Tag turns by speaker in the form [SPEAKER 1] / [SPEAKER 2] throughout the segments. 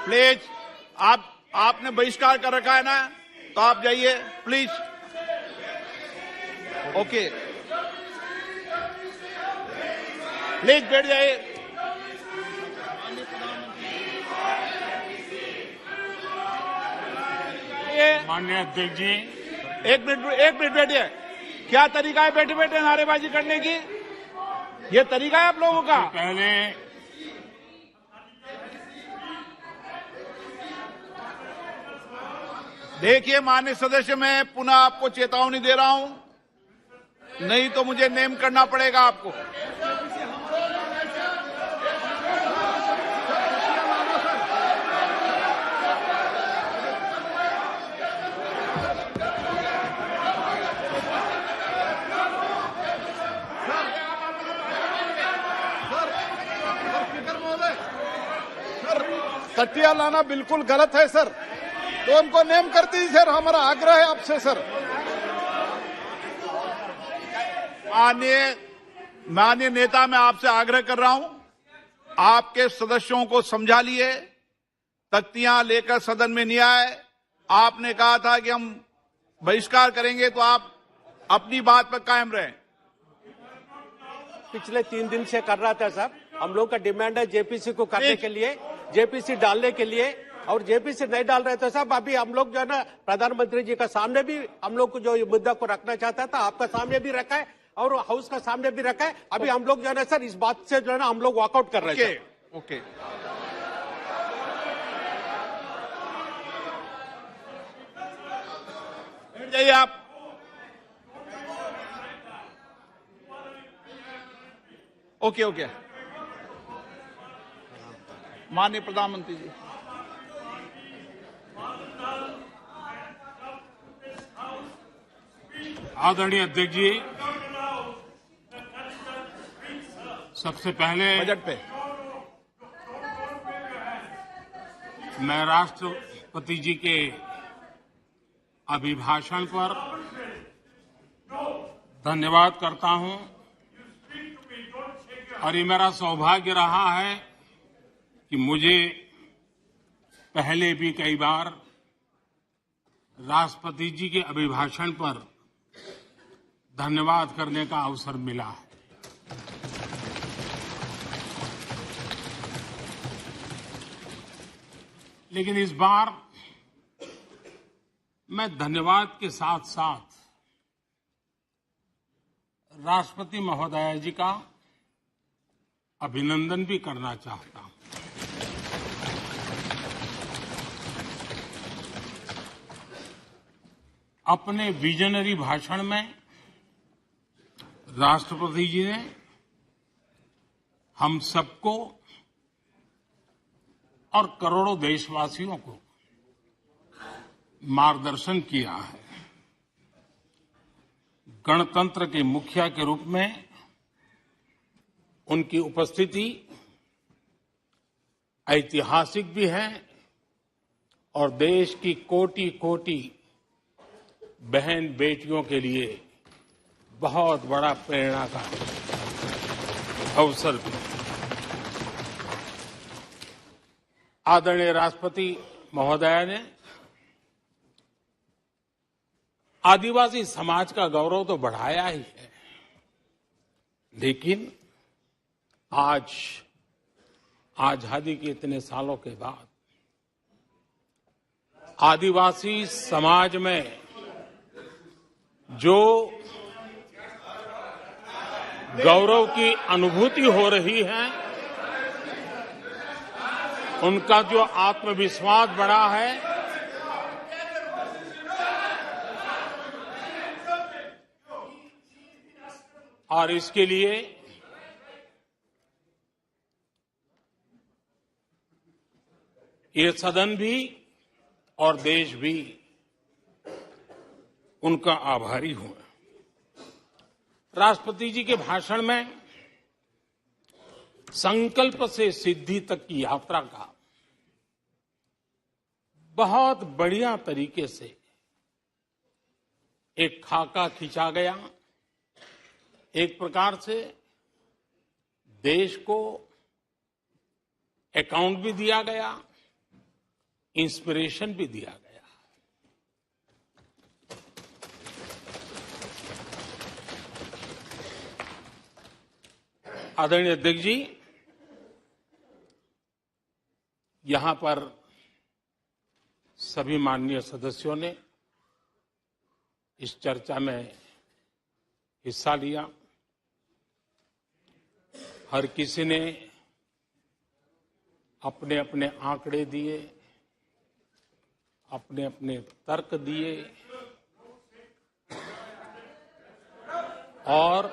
[SPEAKER 1] Please, आपने बहिष्कार कर रखा है ना, तो आप जाइए प्लीज। ओके, प्लीज बैठ जाइए।
[SPEAKER 2] माननीय अध्यक्ष जी,
[SPEAKER 1] एक मिनट बैठिए। क्या तरीका है बैठे बैठे नारेबाजी करने की? ये तरीका है आप लोगों का?
[SPEAKER 2] पहले
[SPEAKER 1] देखिए माननीय सदस्य, मैं पुनः आपको चेतावनी दे रहा हूं, नहीं तो मुझे नेम करना पड़ेगा आपको।
[SPEAKER 3] तटिया लाना बिल्कुल गलत है सर, तो उनको नेम कर दीजिए सर, हमारा आग्रह है आपसे सर।
[SPEAKER 1] माननीय नेता, मैं आपसे आग्रह कर रहा हूं, आपके सदस्यों को समझा लिए, तख्तियां लेकर सदन में नहीं आए। आपने कहा था कि हम बहिष्कार करेंगे, तो आप अपनी बात पर कायम रहें।
[SPEAKER 4] पिछले 3 दिन से कर रहा था साहब, हम लोग का डिमांड है जेपीसी को करने के लिए, जेपीसी डालने के लिए, और जेपीसी नहीं डाल रहे थे साहब। अभी हम लोग जो है ना प्रधानमंत्री जी का सामने भी हम लोग को जो मुद्दा को रखना चाहता था, आपका सामने भी रखा है और हाउस का सामने भी रखा है। अभी हम लोग जो है ना सर इस बात से जो है ना हम लोग वॉकआउट कर रहे हैं।
[SPEAKER 1] ओके, बैठ जाइए आप। ओके, माननीय प्रधानमंत्री जी।
[SPEAKER 2] आदरणीय अध्यक्ष जी, सबसे पहले
[SPEAKER 1] बजट पे
[SPEAKER 2] मैं राष्ट्रपति जी के अभिभाषण पर धन्यवाद करता हूं, और ये मेरा सौभाग्य रहा है कि मुझे पहले भी कई बार राष्ट्रपति जी के अभिभाषण पर धन्यवाद करने का अवसर मिला है। लेकिन इस बार मैं धन्यवाद के साथ साथ राष्ट्रपति महोदया जी का अभिनंदन भी करना चाहता हूं। अपने विजनरी भाषण में राष्ट्रपति जी ने हम सबको और करोड़ों देशवासियों को मार्गदर्शन किया है। गणतंत्र के मुखिया के रूप में उनकी उपस्थिति ऐतिहासिक भी है और देश की कोटि कोटि बहन बेटियों के लिए बहुत बड़ा प्रेरणा का अवसर भी। आदरणीय राष्ट्रपति महोदया ने आदिवासी समाज का गौरव तो बढ़ाया ही है, लेकिन आज आजादी के इतने सालों के बाद आदिवासी समाज में जो गौरव की अनुभूति हो रही है, उनका जो आत्मविश्वास बढ़ा है, और इसके लिए ये सदन भी और देश भी उनका आभारी हूं। राष्ट्रपति जी के भाषण में संकल्प से सिद्धि तक की यात्रा का बहुत बढ़िया तरीके से एक खाका खींचा गया। एक प्रकार से देश को अकाउंट भी दिया गया इंस्पिरेशन भी दिया गया। आदरणीय अध्यक्ष जी, यहां पर सभी माननीय सदस्यों ने इस चर्चा में हिस्सा लिया। हर किसी ने अपने अपने आंकड़े दिए, अपने अपने तर्क दिए और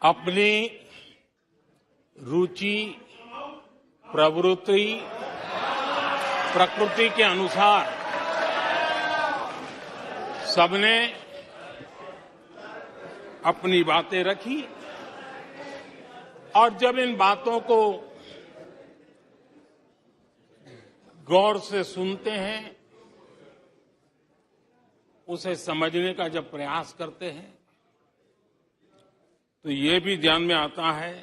[SPEAKER 2] अपनी रुचि, प्रवृत्ति, प्रकृति के अनुसार सबने अपनी बातें रखी और जब इन बातों को गौर से सुनते हैं, उसे समझने का जब प्रयास करते हैं, तो ये भी ध्यान में आता है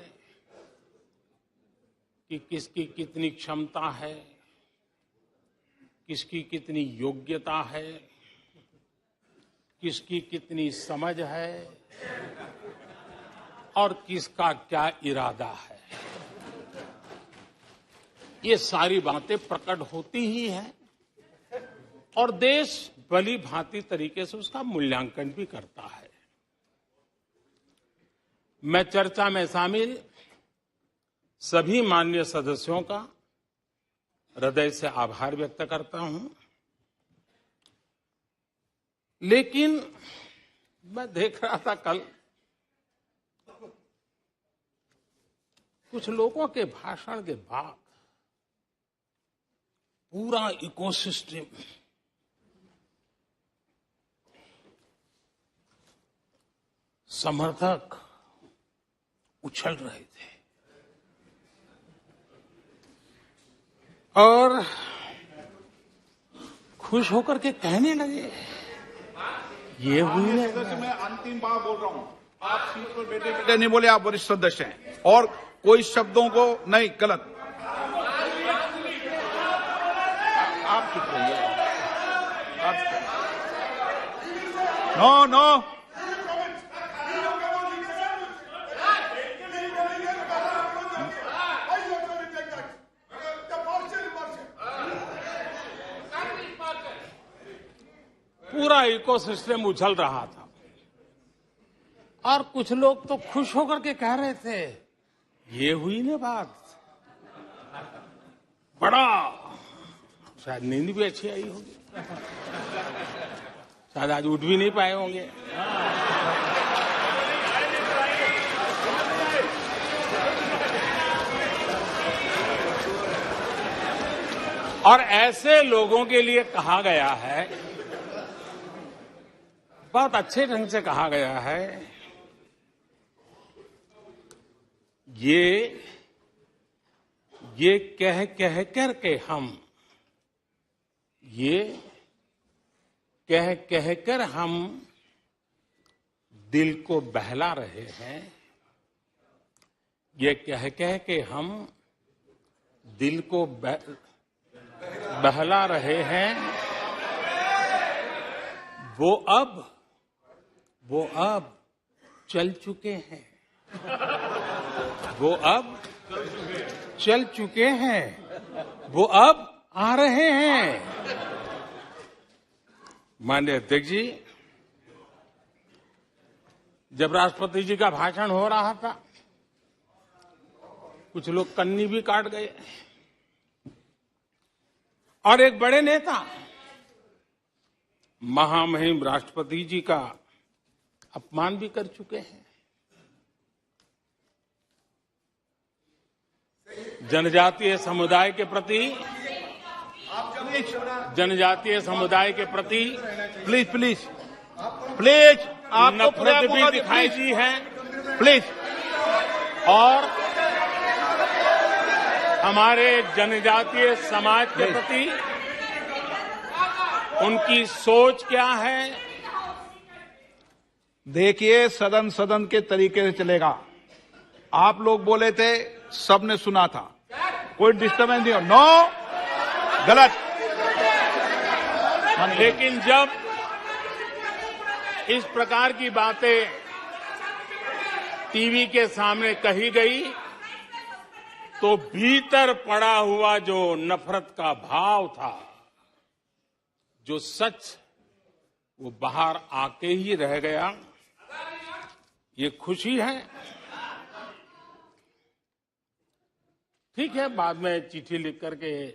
[SPEAKER 2] कि किसकी कितनी क्षमता है, किसकी कितनी योग्यता है, किसकी कितनी समझ है और किसका क्या इरादा है। ये सारी बातें प्रकट होती ही हैं और देश भली भांति तरीके से उसका मूल्यांकन भी करता है। मैं चर्चा में शामिल सभी माननीय सदस्यों का हृदय से आभार व्यक्त करता हूं, लेकिन मैं देख रहा था कल कुछ लोगों के भाषण के बाद पूरा इकोसिस्टम समर्थक उछल रहे थे और खुश होकर के कहने लगे, ये हुई है।
[SPEAKER 1] मैं अंतिम बार बोल रहा हूं, आप सीट पर बैठे बैठे नहीं बोले, आप वरिष्ठ सदस्य हैं और कोई शब्दों को नहीं, गलत। आप चुप रहिए। नो नो,
[SPEAKER 2] पूरा इकोसिस्टम उछल रहा था और कुछ लोग तो खुश होकर के कह रहे थे, ये हुई ना बात, बड़ा, शायद नींद भी अच्छी आई होगी, शायद आज उठ भी नहीं पाए होंगे। और ऐसे लोगों के लिए कहा गया है, बहुत अच्छे ढंग से कहा गया है, ये कह कह कर हम, ये कह कह कर हम दिल को बहला रहे हैं, ये कह कह के हम दिल को बहला रहे हैं, वो अब चल चुके हैं, वो अब चल चुके हैं, वो अब आ रहे हैं। माननीय अध्यक्ष जी, जब राष्ट्रपति जी का भाषण हो रहा था, कुछ लोग कन्नी भी काट गए और एक बड़े नेता महामहिम राष्ट्रपति जी का अपमान भी कर चुके हैं। जनजातीय समुदाय के प्रति
[SPEAKER 1] प्लीज आपको
[SPEAKER 2] नफरत भी दिखाई दी है,
[SPEAKER 1] प्लीज।
[SPEAKER 2] और हमारे जनजातीय समाज के प्रति उनकी सोच क्या है।
[SPEAKER 1] देखिए, सदन के तरीके से चलेगा। आप लोग बोले थे, सबने सुना था, कोई डिस्टर्बेंस नहीं हो। नो, गलत।
[SPEAKER 2] लेकिन जब इस प्रकार की बातें टीवी के सामने कही गई तो भीतर पड़ा हुआ जो नफरत का भाव था, जो सच, वो बाहर आके ही रह गया। ये खुशी है। ठीक है, बाद में चिट्ठी लिख करके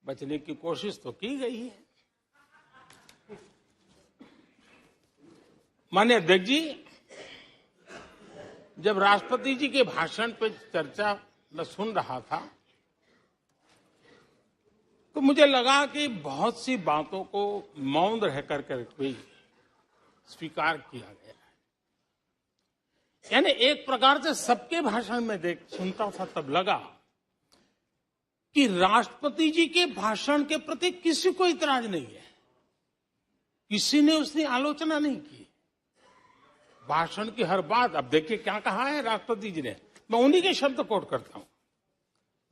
[SPEAKER 2] बचने की कोशिश तो की गई है। माननीय अध्यक्ष जी, जब राष्ट्रपति जी के भाषण पे चर्चा मैं सुन रहा था तो मुझे लगा कि बहुत सी बातों को मौन रह करके स्वीकार किया गया है। यानी एक प्रकार से सबके भाषण में सुनता था तब लगा कि राष्ट्रपति जी के भाषण के प्रति किसी को इतराज नहीं है, किसी ने उसकी आलोचना नहीं की। भाषण की हर बात, अब देखिए क्या कहा है राष्ट्रपति जी ने, मैं उन्हीं के शब्द कोट करता हूं।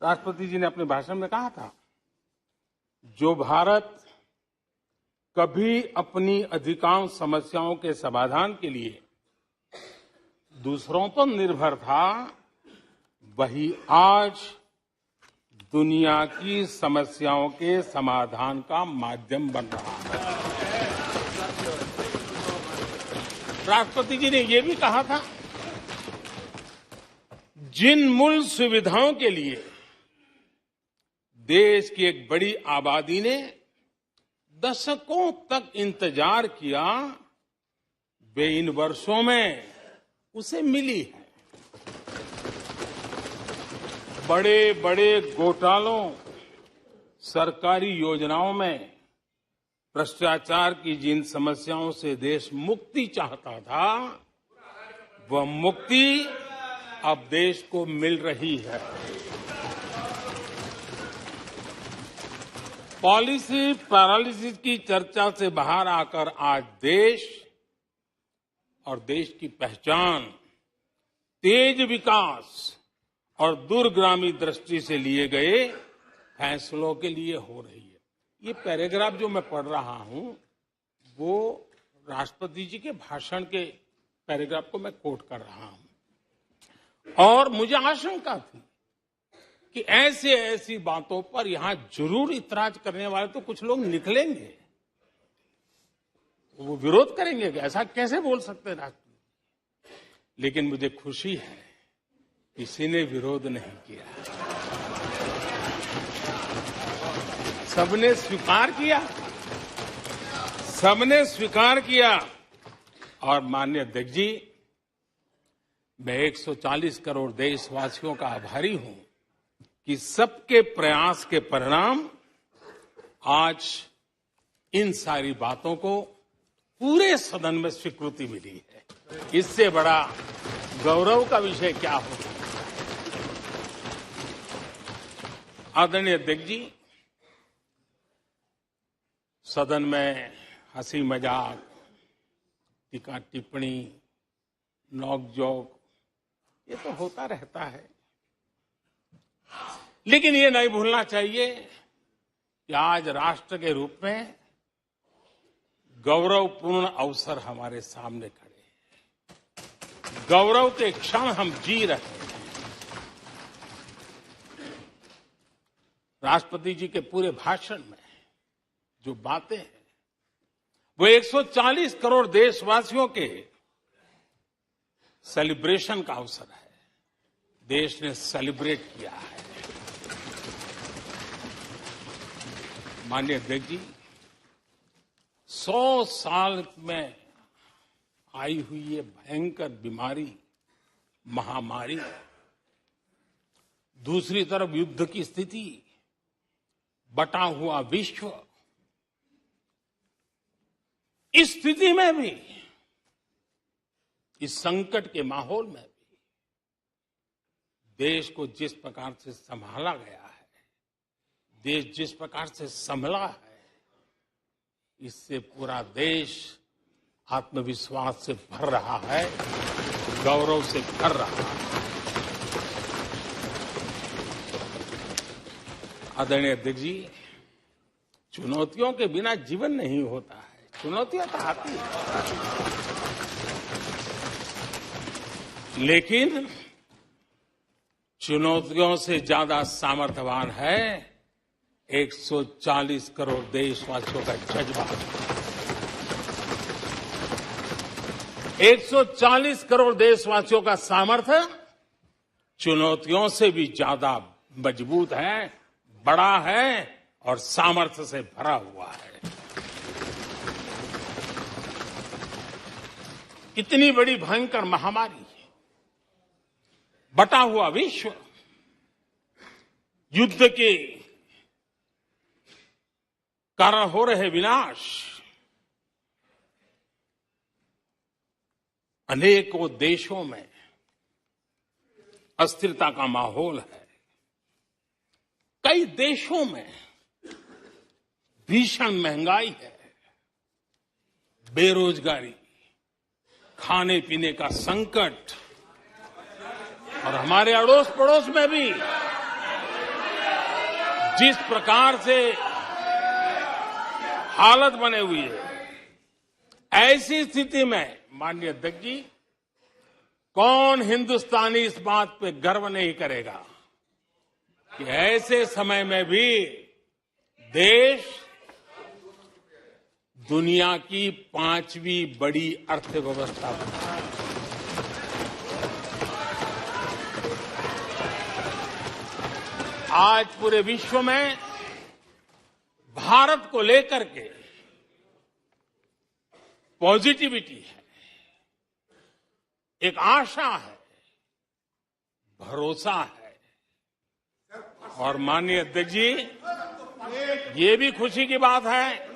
[SPEAKER 2] राष्ट्रपति जी ने अपने भाषण में कहा था, जो भारत कभी अपनी अधिकांश समस्याओं के समाधान के लिए दूसरों पर निर्भर था, वही आज दुनिया की समस्याओं के समाधान का माध्यम बन रहा है। राष्ट्रपति जी ने यह भी कहा था, जिन मूल सुविधाओं के लिए देश की एक बड़ी आबादी ने दशकों तक इंतजार किया, वे इन वर्षों में उसे मिली है। बड़े बड़े घोटालों, सरकारी योजनाओं में भ्रष्टाचार की जिन समस्याओं से देश मुक्ति चाहता था, वह मुक्ति अब देश को मिल रही है। पॉलिसी पैरालिसिस की चर्चा से बाहर आकर आज देश और देश की पहचान तेज विकास और दूरगामी दृष्टि से लिए गए फैसलों के लिए हो रही है। ये पैराग्राफ जो मैं पढ़ रहा हूं, वो राष्ट्रपति जी के भाषण के पैराग्राफ को मैं कोट कर रहा हूं। और मुझे आशंका थी कि ऐसी बातों पर यहां जरूर इतराज करने वाले तो कुछ लोग निकलेंगे, वो विरोध करेंगे कि ऐसा कैसे बोल सकते हैं राष्ट्रपति। लेकिन मुझे खुशी है, किसी ने विरोध नहीं किया, सबने स्वीकार किया, सबने स्वीकार किया। और माननीय अध्यक्ष जी, मैं 140 करोड़ देशवासियों का आभारी हूं कि सबके प्रयास के परिणाम आज इन सारी बातों को पूरे सदन में स्वीकृति मिली है। इससे बड़ा गौरव का विषय क्या हो सकता है। आदरणीय अध्यक्ष जी, सदन में हंसी मजाक, टीका टिप्पणी, नोक-झोंक, ये तो होता रहता है। लेकिन ये नहीं भूलना चाहिए कि आज राष्ट्र के रूप में गौरवपूर्ण अवसर हमारे सामने खड़े हैं। गौरव के क्षण हम जी रहे हैं। राष्ट्रपति जी के पूरे भाषण में जो बातें हैं, वो 140 करोड़ देशवासियों के सेलिब्रेशन का अवसर है। देश ने सेलिब्रेट किया है। माननीय अध्यक्ष जी, 100 साल में आई हुई ये भयंकर बीमारी, महामारी, दूसरी तरफ युद्ध की स्थिति, बटा हुआ विश्व, इस स्थिति में भी, इस संकट के माहौल में भी देश को जिस प्रकार से संभाला गया है, देश जिस प्रकार से संभला है, इससे पूरा देश आत्मविश्वास से भर रहा है, गौरव से भर रहा है। आदरणीय अध्यक्ष जी, चुनौतियों के बिना जीवन नहीं होता है। चुनौतियां तो आती हैं, लेकिन चुनौतियों से ज्यादा सामर्थ्यवान है 140 करोड़ देशवासियों का जज्बा। 140 करोड़ देशवासियों का सामर्थ्य चुनौतियों से भी ज्यादा मजबूत है, बड़ा है और सामर्थ्य से भरा हुआ है। इतनी बड़ी भयंकर महामारी, बटा हुआ विश्व, युद्ध के कारण हो रहे विनाश, अनेकों देशों में अस्थिरता का माहौल है। कई देशों में भीषण महंगाई है, बेरोजगारी, खाने पीने का संकट, और हमारे अड़ोस पड़ोस में भी जिस प्रकार से हालत बने हुई है, ऐसी स्थिति में माननीय अध्यक्ष जी, कौन हिंदुस्तानी इस बात पे गर्व नहीं करेगा कि ऐसे समय में भी देश दुनिया की 5वीं बड़ी अर्थव्यवस्था बना है। आज पूरे विश्व में भारत को लेकर के पॉजिटिविटी है, एक आशा है, भरोसा है। और माननीय अध्यक्ष जी, ये भी खुशी की बात है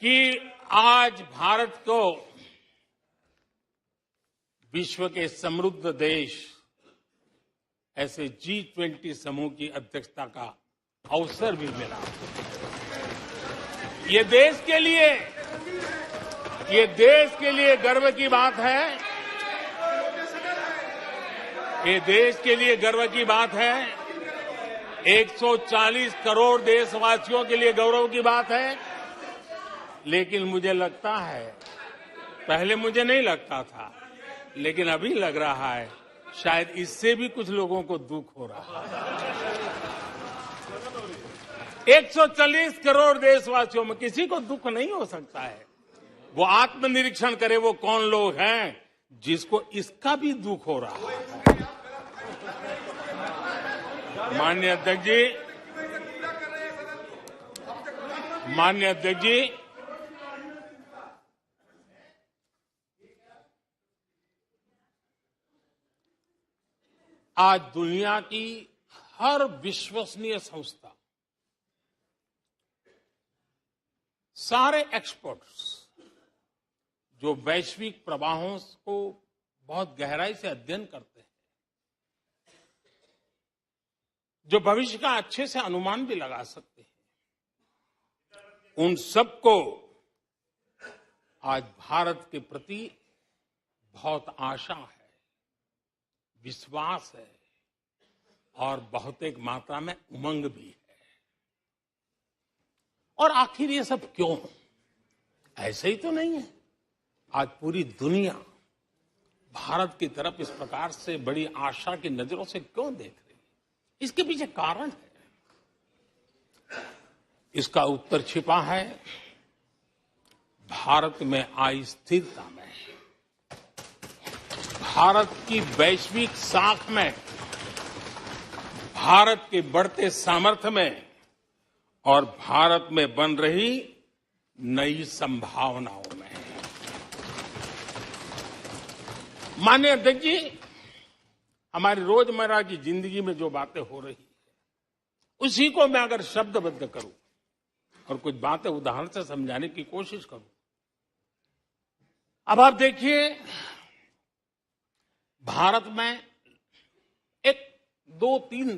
[SPEAKER 2] कि आज भारत को विश्व के समृद्ध देश ऐसे G20 समूह की अध्यक्षता का अवसर भी मिला। ये देश के लिए गर्व की बात है। ये देश के लिए गर्व की बात है। 140 करोड़ देशवासियों के लिए गौरव की बात है। लेकिन मुझे लगता है, पहले मुझे नहीं लगता था, लेकिन अभी लग रहा है शायद इससे भी कुछ लोगों को दुख हो रहा है। 140 करोड़ देशवासियों में किसी को दुख नहीं हो सकता है। वो आत्मनिरीक्षण करे, वो कौन लोग हैं जिसको इसका भी दुख हो रहा है। माननीय अध्यक्ष जी, आज दुनिया की हर विश्वसनीय संस्था, सारे एक्सपर्ट्स जो वैश्विक प्रवाहों को बहुत गहराई से अध्ययन करते हैं, जो भविष्य का अच्छे से अनुमान भी लगा सकते हैं, उन सबको आज भारत के प्रति बहुत आशा है, विश्वास है और बहुत एक मात्रा में उमंग भी है। और आखिर ये सब क्यों? ऐसे ही तो नहीं है। आज पूरी दुनिया भारत की तरफ इस प्रकार से बड़ी आशा की नजरों से क्यों देख रही है? इसके पीछे कारण है। इसका उत्तर छिपा है भारत में आई स्थिरता में, भारत की वैश्विक साख में, भारत के बढ़ते सामर्थ्य में और भारत में बन रही नई संभावनाओं में। माननीय अध्यक्ष जी, हमारी रोजमर्रा की जिंदगी में जो बातें हो रही है, उसी को मैं अगर शब्दबद्ध करूं और कुछ बातें उदाहरण से समझाने की कोशिश करूं। अब आप देखिए, भारत में एक 2-3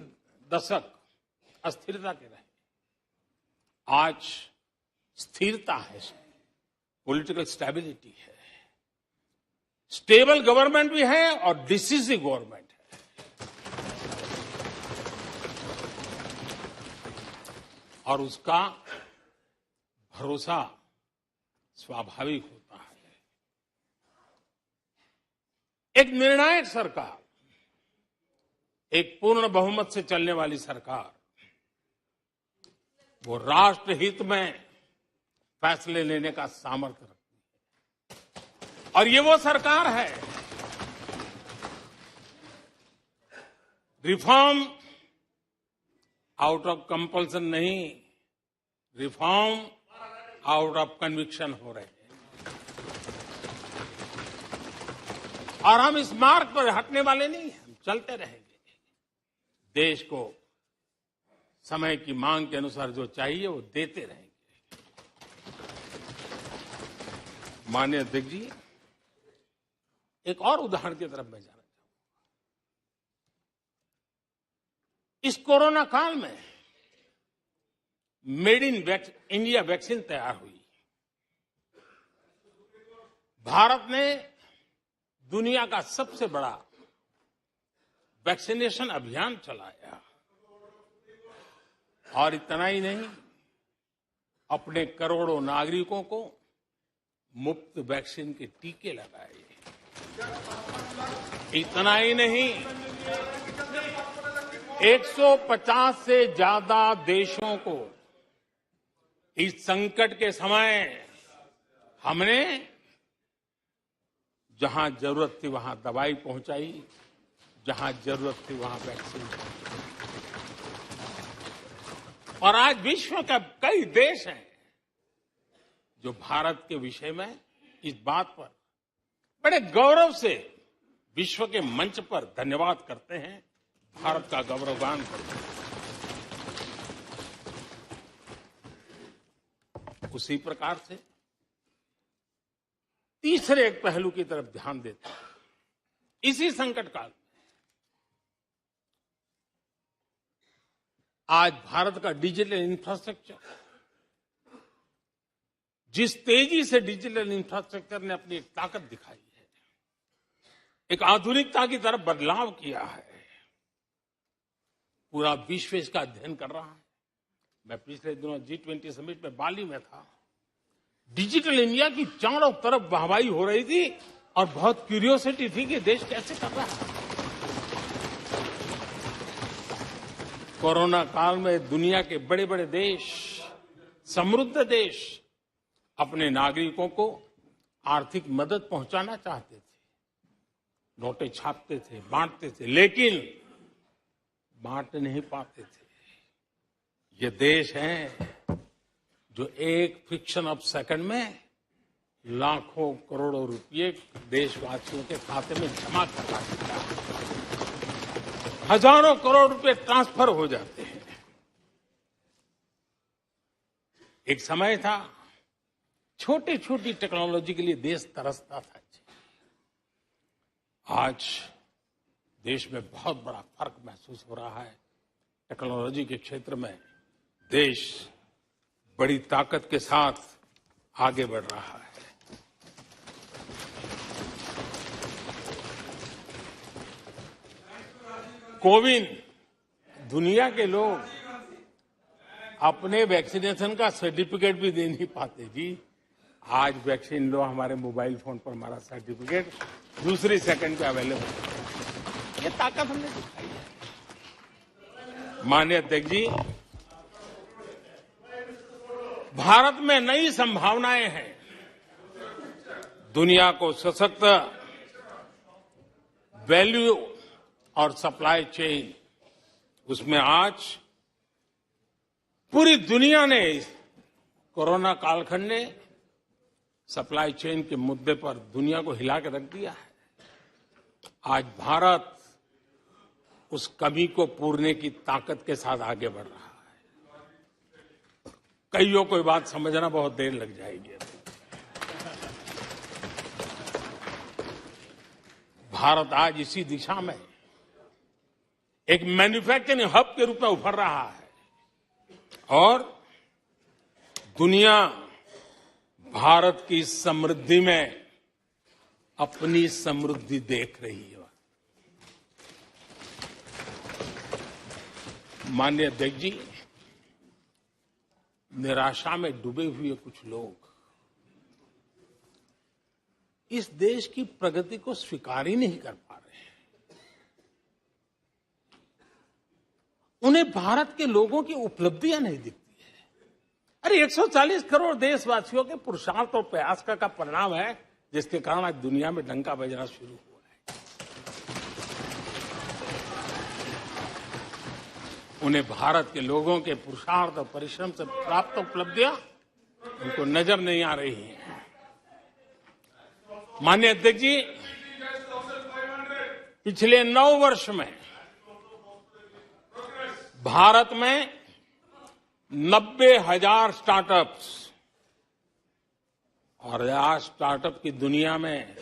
[SPEAKER 2] दशक अस्थिरता के रहे, आज स्थिरता है, पॉलिटिकल स्टेबिलिटी है, स्टेबल गवर्नमेंट भी है और डिसिसिव गवर्नमेंट है। और उसका भरोसा स्वाभाविक होता है। एक निर्णायक सरकार, एक पूर्ण बहुमत से चलने वाली सरकार, वो राष्ट्र हित में फैसले लेने का सामर्थ्य रखती है। और ये वो सरकार है, रिफॉर्म आउट ऑफ कंपल्सन नहीं, रिफॉर्म आउट ऑफ कन्विक्शन हो रहे हैं। और हम इस मार्ग पर हटने वाले नहीं हैं, हम चलते रहेंगे। देश को समय की मांग के अनुसार जो चाहिए वो देते रहेंगे। माननीय अध्यक्ष जी, एक और उदाहरण की तरफ मैं जाना चाहूंगा। इस कोरोना काल में मेड इन इंडिया वैक्सीन तैयार हुई। भारत ने दुनिया का सबसे बड़ा वैक्सीनेशन अभियान चलाया। और इतना ही नहीं, अपने करोड़ों नागरिकों को मुफ्त वैक्सीन के टीके लगाए। इतना ही नहीं, 150 से ज्यादा देशों को इस संकट के समय हमने जहां जरूरत थी वहां दवाई पहुंचाई, जहां जरूरत थी वहां वैक्सीन पहुंचाई। और आज विश्व के कई देश हैं जो भारत के विषय में इस बात पर बड़े गौरव से विश्व के मंच पर धन्यवाद करते हैं, भारत का गौरवगान करते हैं। उसी प्रकार से तीसरे एक पहलू की तरफ ध्यान देते हैं। इसी संकट काल में आज भारत का डिजिटल इंफ्रास्ट्रक्चर, जिस तेजी से डिजिटल इंफ्रास्ट्रक्चर ने अपनी एक ताकत दिखाई है, एक आधुनिकता की तरफ बदलाव किया है, पूरा विश्व इसका अध्ययन कर रहा है। मैं पिछले दिनों G20 समिट में बाली में था। डिजिटल इंडिया की चारों तरफ वाहवाही हो रही थी और बहुत क्यूरियोसिटी थी कि देश कैसे कर रहा है। कोरोना काल में दुनिया के बड़े बड़े देश, समृद्ध देश, अपने नागरिकों को आर्थिक मदद पहुंचाना चाहते थे, नोटें छापते थे, बांटते थे, लेकिन बांट नहीं पाते थे। ये देश हैं जो एक फ्रिक्शन ऑफ सेकंड में लाखों करोड़ों रुपए देशवासियों के खाते में जमा करवा देता है। हजारों करोड़ रुपए ट्रांसफर हो जाते हैं। एक समय था छोटी छोटी टेक्नोलॉजी के लिए देश तरसता था। आज देश में बहुत बड़ा फर्क महसूस हो रहा है। टेक्नोलॉजी के क्षेत्र में देश बड़ी ताकत के साथ आगे बढ़ रहा है। कोविन, दुनिया के लोग अपने वैक्सीनेशन का सर्टिफिकेट भी दे नहीं पाते जी। आज वैक्सीन लो, हमारे मोबाइल फोन पर हमारा सर्टिफिकेट दूसरी सेकंड पे अवेलेबल है। ये ताकत हमने दिखाई है। माननीय अध्यक्ष जी, भारत में नई संभावनाएं हैं। दुनिया को सशक्त वैल्यू और सप्लाई चेन, उसमें आज पूरी दुनिया ने, कोरोना कालखंड ने सप्लाई चेन के मुद्दे पर दुनिया को हिला के रख दिया है। आज भारत उस कमी को पूरने की ताकत के साथ आगे बढ़ रहा है। कईयों को बात समझना बहुत देर लग जाएगी। भारत आज इसी दिशा में एक मैन्युफैक्चरिंग हब के रूप में उभर रहा है और दुनिया भारत की समृद्धि में अपनी समृद्धि देख रही है। माननीय अध्यक्ष जी, निराशा में डूबे हुए कुछ लोग इस देश की प्रगति को स्वीकार ही नहीं कर पा रहे हैं। उन्हें भारत के लोगों की उपलब्धियां नहीं दिखती है। अरे 140 करोड़ देशवासियों के पुरुषार्थ और प्रयास का परिणाम है, जिसके कारण आज दुनिया में डंका बजना शुरू हुआ है। उन्हें भारत के लोगों के पुरुषार्थ और परिश्रम से प्राप्त उपलब्धियां उनको नजर नहीं आ रही हैं। माननीय अध्यक्ष जी, पिछले 9 वर्ष में भारत में 90,000 स्टार्टअप्स, और आज स्टार्टअप की दुनिया में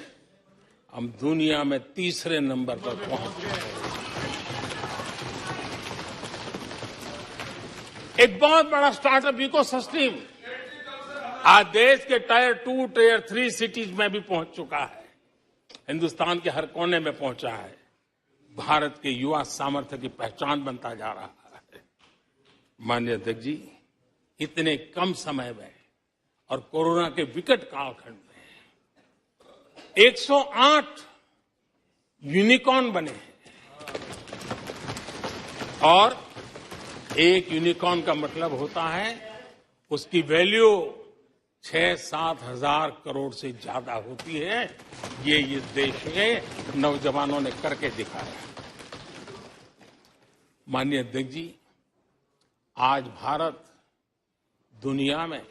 [SPEAKER 2] हम दुनिया में तीसरे नंबर पर पहुंच गए हैं। एक बहुत बड़ा स्टार्टअप इकोसिस्टम आज देश के टायर 2, टायर 3 सिटीज में भी पहुंच चुका है। हिंदुस्तान के हर कोने में पहुंचा है। भारत के युवा सामर्थ्य की पहचान बनता जा रहा है। माननीय अध्यक्ष जी, इतने कम समय में और कोरोना के विकट कालखंड में 108 यूनिकॉर्न बने हैं, और एक यूनिकॉर्न का मतलब होता है उसकी वैल्यू 6-7 हजार करोड़ से ज्यादा होती है। ये इस देश के नौजवानों ने करके दिखाया। माननीय अध्यक्ष जी, आज भारत दुनिया में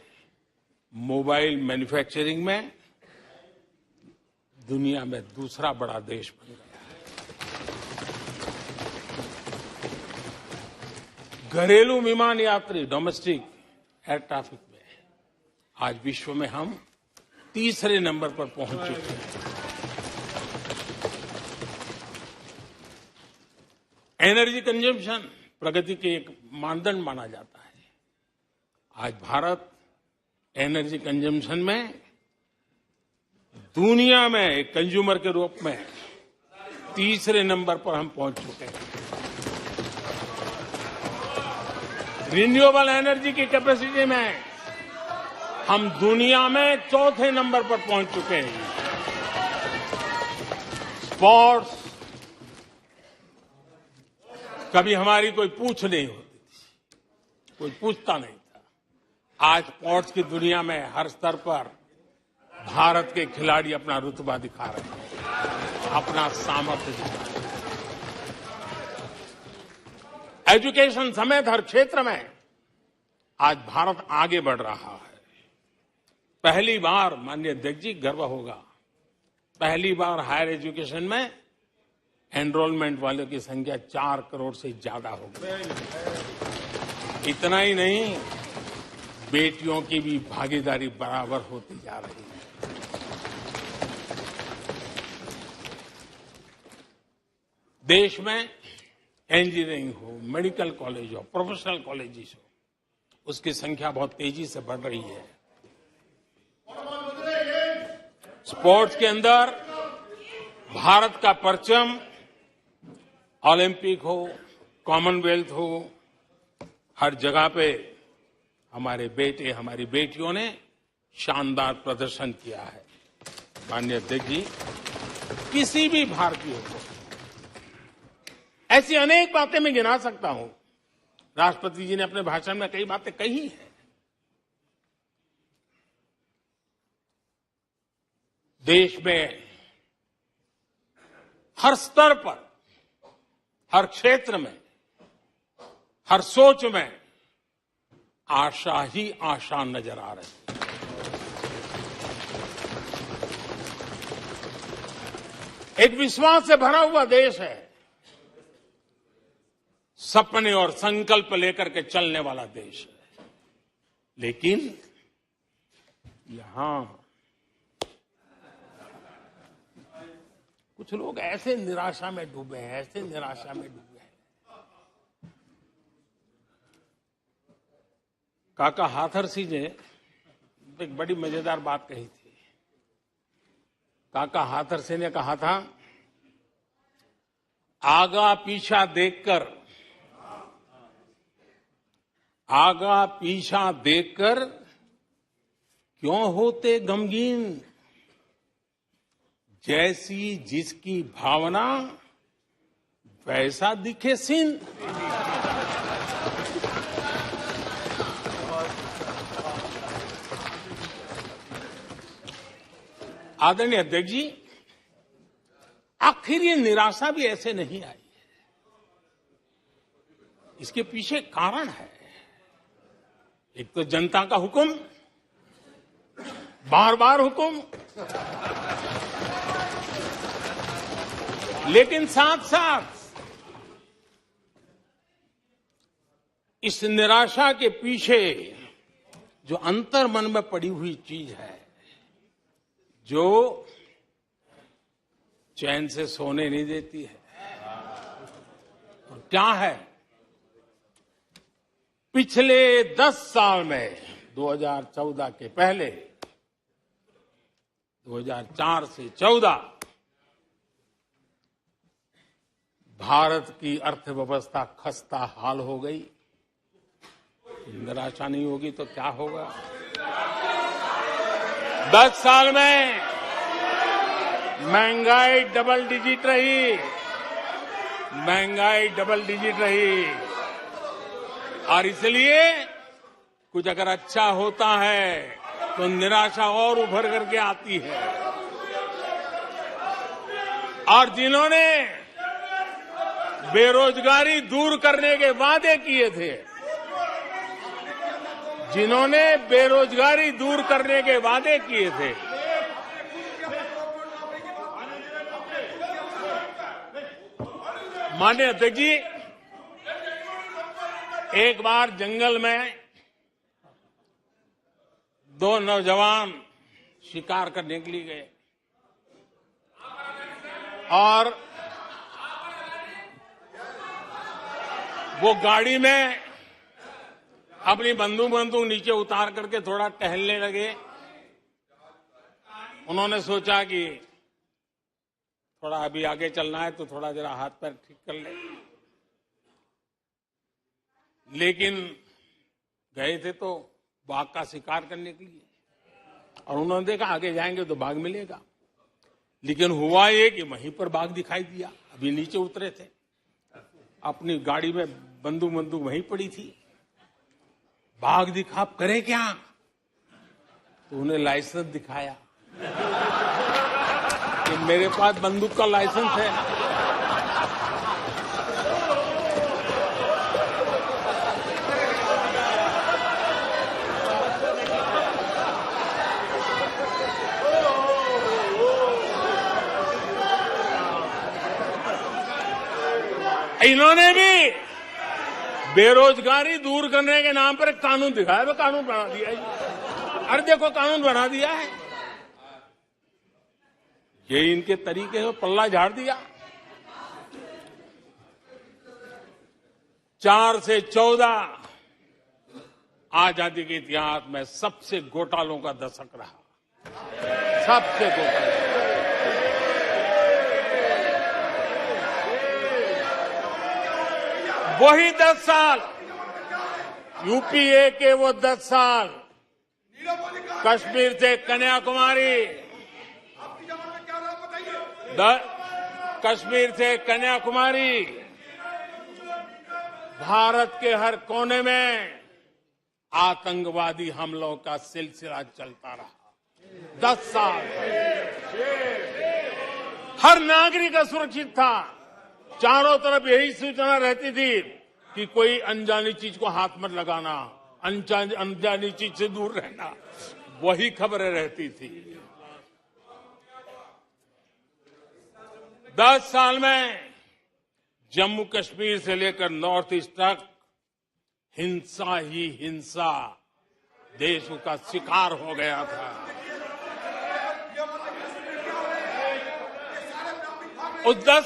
[SPEAKER 2] मोबाइल मैन्युफैक्चरिंग में दुनिया में दूसरा बड़ा देश बन गया है। घरेलू विमान यात्री, डोमेस्टिक एयर ट्रैफिक में आज विश्व में हम तीसरे नंबर पर पहुंच चुके हैं। एनर्जी कंजम्पशन प्रगति के एक मानदंड माना जाता है। आज भारत एनर्जी कंजम्पशन में दुनिया में एक कंज्यूमर के रूप में तीसरे नंबर पर हम पहुंच चुके हैं। रिन्यूएबल एनर्जी की कैपेसिटी में हम दुनिया में चौथे नंबर पर पहुंच चुके हैं। स्पोर्ट्स, कभी हमारी कोई पूछ नहीं होती थी, कोई पूछता नहीं था। आज स्पोर्ट्स की दुनिया में हर स्तर पर भारत के खिलाड़ी अपना रुतबा दिखा रहे हैं, अपना सामर्थ्य दिखा रहे हैं। एजुकेशन समेत हर क्षेत्र में आज भारत आगे बढ़ रहा है। पहली बार, माननीय अध्यक्ष जी, गर्व होगा, पहली बार हायर एजुकेशन में एनरोलमेंट वालों की संख्या 4 करोड़ से ज्यादा हो गई। इतना ही नहीं, बेटियों की भी भागीदारी बराबर होती जा रही है। देश में इंजीनियरिंग हो, मेडिकल कॉलेज हो, प्रोफेशनल कॉलेजेस हो, उसकी संख्या बहुत तेजी से बढ़ रही है। स्पोर्ट्स के अंदर भारत का परचम ओलंपिक हो, कॉमनवेल्थ हो, हर जगह पे हमारे बेटे, हमारी बेटियों ने शानदार प्रदर्शन किया है। माननीय अध्यक्ष जी, किसी भी भारतीय को ऐसी अनेक बातें मैं गिना सकता हूं। राष्ट्रपति जी ने अपने भाषण में कई बातें कही हैं। देश में हर स्तर पर, हर क्षेत्र में, हर सोच में आशा ही आशा नजर आ रही है। एक विश्वास से भरा हुआ देश है, सपने और संकल्प लेकर के चलने वाला देश है। लेकिन यहां कुछ लोग ऐसे निराशा में डूबे हैं, ऐसे निराशा में डूबे हैं। काका हाथरसी ने एक बड़ी मजेदार बात कही थी। काका हाथरसी ने कहा था, आगा पीछा देखकर आगा पीछा देखकर क्यों होते गमगीन, जैसी जिसकी भावना वैसा दिखे सीन। आदरणीय अध्यक्ष जी, आखिर ये निराशा भी ऐसे नहीं आई। इसके पीछे कारण है। एक तो जनता का हुक्म, बार बार हुक्म, लेकिन साथ साथ इस निराशा के पीछे जो अंतर मन में पड़ी हुई चीज है, जो चैन से सोने नहीं देती है, और क्या है? पिछले 10 साल में 2014 के पहले 2004 से 14 भारत की अर्थव्यवस्था खस्ता हाल हो गई। निराशा नहीं होगी तो क्या होगा? 10 साल में महंगाई डबल डिजिट रही, महंगाई डबल डिजिट रही। और इसलिए कुछ अगर अच्छा होता है तो निराशा और उभर करके आती है। और जिन्होंने बेरोजगारी दूर करने के वादे किए थे, जिन्होंने बेरोजगारी दूर करने के वादे किए थे, माननीय अध्यक्ष जी, एक बार जंगल में 2 नौजवान शिकार करने के लिए गए और वो गाड़ी में अपनी बंदूक नीचे उतार करके थोड़ा टहलने लगे। उन्होंने सोचा कि थोड़ा अभी आगे चलना है तो थोड़ा जरा हाथ पैर ठीक कर ले, लेकिन गए थे तो बाघ का शिकार करने के लिए, और उन्होंने देखा आगे जाएंगे तो बाघ मिलेगा। लेकिन हुआ ये कि वहीं पर बाघ दिखाई दिया। अभी नीचे उतरे थे, अपनी गाड़ी में बंदूक वहीं पड़ी थी। बाघ दिखा, अब करें क्या? तो उन्हें लाइसेंस दिखाया कि मेरे पास बंदूक का लाइसेंस है। इन्होंने भी बेरोजगारी दूर करने के नाम पर एक कानून दिखाया, वो कानून बना दिया है। अरे देखो, कानून बना दिया है। ये इनके तरीके हैं, पल्ला झाड़ दिया। 4 से 14 आजादी के इतिहास में सबसे घोटालों का दशक रहा, सबसे घोटाला। वही 10 साल, यूपीए के वो 10 साल, कश्मीर से कन्याकुमारी, कश्मीर से कन्याकुमारी, भारत के हर कोने में आतंकवादी हमलों का सिलसिला चलता रहा। 10 साल हर नागरिक असुरक्षित था। चारों तरफ यही सूचना रहती थी कि कोई अनजानी चीज को हाथ मत लगाना, अनजानी चीज से दूर रहना, वही खबरें रहती थी। 10 साल में जम्मू कश्मीर से लेकर नॉर्थ ईस्ट तक हिंसा ही हिंसा देश का शिकार हो गया था। उस 10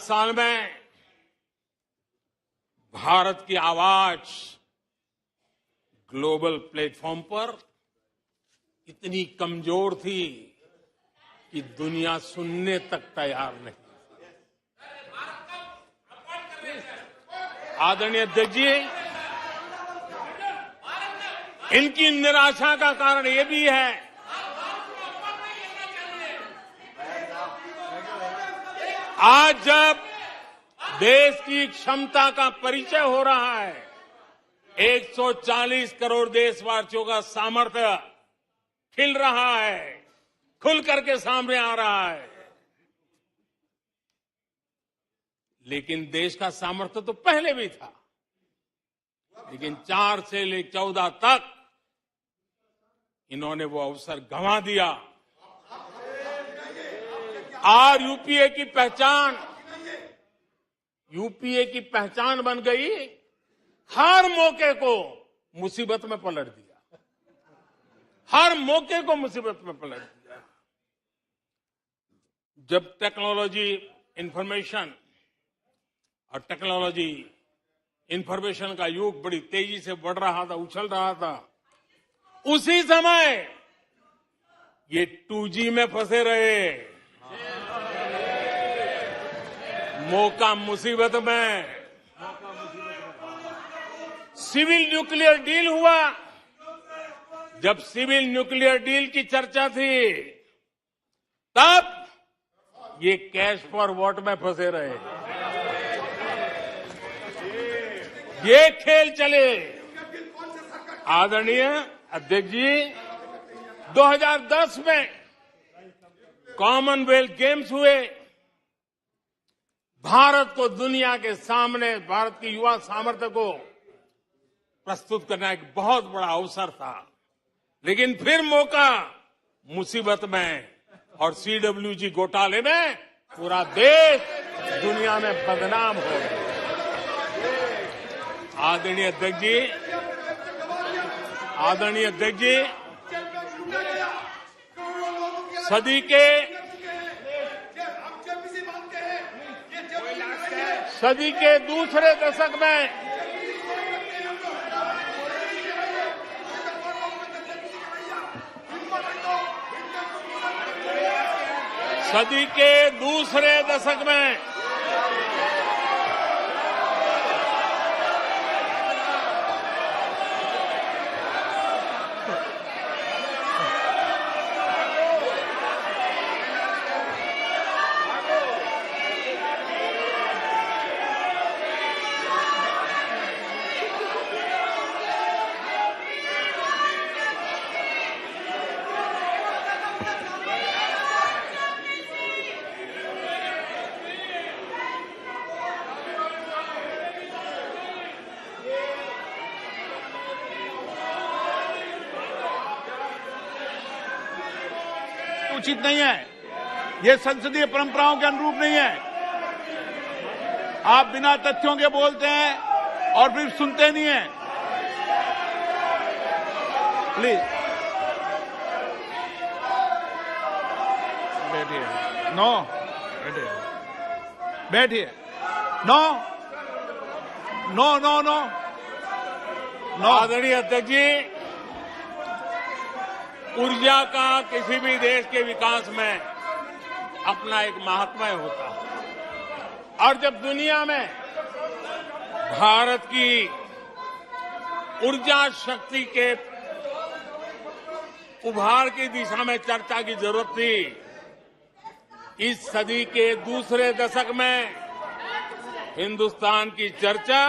[SPEAKER 2] साल में भारत की आवाज ग्लोबल प्लेटफॉर्म पर इतनी कमजोर थी कि दुनिया सुनने तक तैयार नहीं। आदरणीय अध्यक्ष जी, इनकी निराशा का कारण ये भी है आज जब देश की क्षमता का परिचय हो रहा है, 140 करोड़ देशवासियों का सामर्थ्य खिल रहा है, खुल करके सामने आ रहा है। लेकिन देश का सामर्थ्य तो पहले भी था, लेकिन 4 से लेकर 14 तक इन्होंने वो अवसर गंवा दिया। आज यूपीए की पहचान बन गई, हर मौके को मुसीबत में पलट दिया, हर मौके को मुसीबत में पलट दिया। जब टेक्नोलॉजी इंफॉर्मेशन का युग बड़ी तेजी से बढ़ रहा था, उछल रहा था, उसी समय ये 2G में फंसे रहे, मौका मुसीबत में। सिविल न्यूक्लियर डील हुआ, जब सिविल न्यूक्लियर डील की चर्चा थी, तब ये कैश फॉर वॉट में फंसे रहे। ये खेल चले। आदरणीय अध्यक्ष जी, 2010 में कॉमनवेल्थ गेम्स हुए, भारत को दुनिया के सामने, भारत की युवा सामर्थ्य को प्रस्तुत करना एक बहुत बड़ा अवसर था, लेकिन फिर मौका मुसीबत में, और CWG घोटाले में पूरा देश दुनिया में बदनाम हो गया। आदरणीय अध्यक्ष जी, सदी के दूसरे दशक में
[SPEAKER 1] उचित नहीं है, ये संसदीय परंपराओं के अनुरूप नहीं है। आप बिना तथ्यों के बोलते हैं और फिर सुनते नहीं हैं। प्लीज बैठिए। नो, बैठिए। No no no no no.
[SPEAKER 2] आदरणीय अध्यक्ष जी, ऊर्जा का किसी भी देश के विकास में अपना एक महात्म्य होता है, और जब दुनिया में भारत की ऊर्जा शक्ति के उभार की दिशा में चर्चा की जरूरत थी, इस सदी के दूसरे दशक में हिंदुस्तान की चर्चा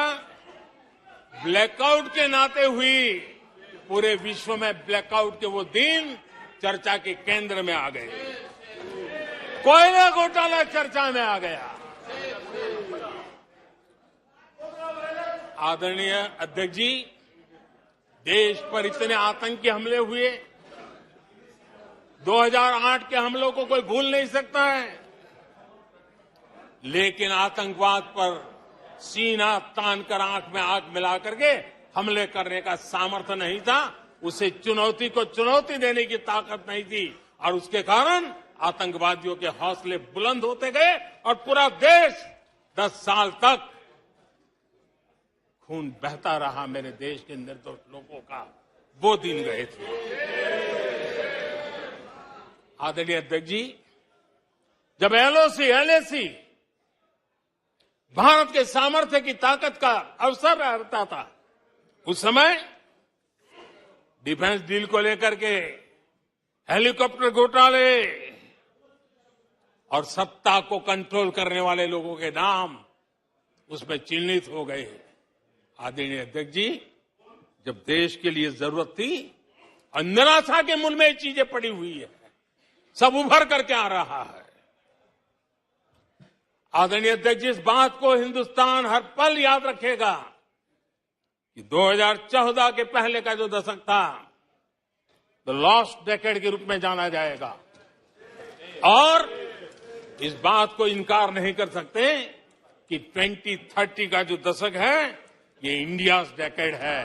[SPEAKER 2] ब्लैकआउट के नाते हुई। पूरे विश्व में ब्लैकआउट के वो दिन चर्चा के केंद्र में आ गए। कोयला घोटाला चर्चा में आ गया। आदरणीय अध्यक्ष जी, देश पर इतने आतंकी हमले हुए, 2008 के हमलों को कोई भूल नहीं सकता है, लेकिन आतंकवाद पर सीना तान कर, आंख में आंख मिला करके हमले करने का सामर्थ्य नहीं था, उसे चुनौती को चुनौती देने की ताकत नहीं थी, और उसके कारण आतंकवादियों के हौसले बुलंद होते गए और पूरा देश 10 साल तक खून बहता रहा। मेरे देश के निर्दोष लोगों का वो दिन गए थे। आदरणीय अध्यक्ष जी, जब LOC, LAC भारत के सामर्थ्य की ताकत का अवसर रहता था, उस समय डिफेंस डील को लेकर के हेलीकॉप्टर घोटाले और सत्ता को कंट्रोल करने वाले लोगों के नाम उसमें चिन्हित हो गए। आदरणीय अध्यक्ष जी, जब देश के लिए जरूरत थी और निराशा के मूल में ये चीजें पड़ी हुई है, सब उभर करके आ रहा है। आदरणीय अध्यक्ष जी, इस बात को हिंदुस्तान हर पल याद रखेगा कि 2014 के पहले का जो दशक था, द लॉस्ट डेकेड के रूप में जाना जाएगा। और इस बात को इनकार नहीं कर सकते कि 2030 का जो दशक है, ये इंडिया डेकेड है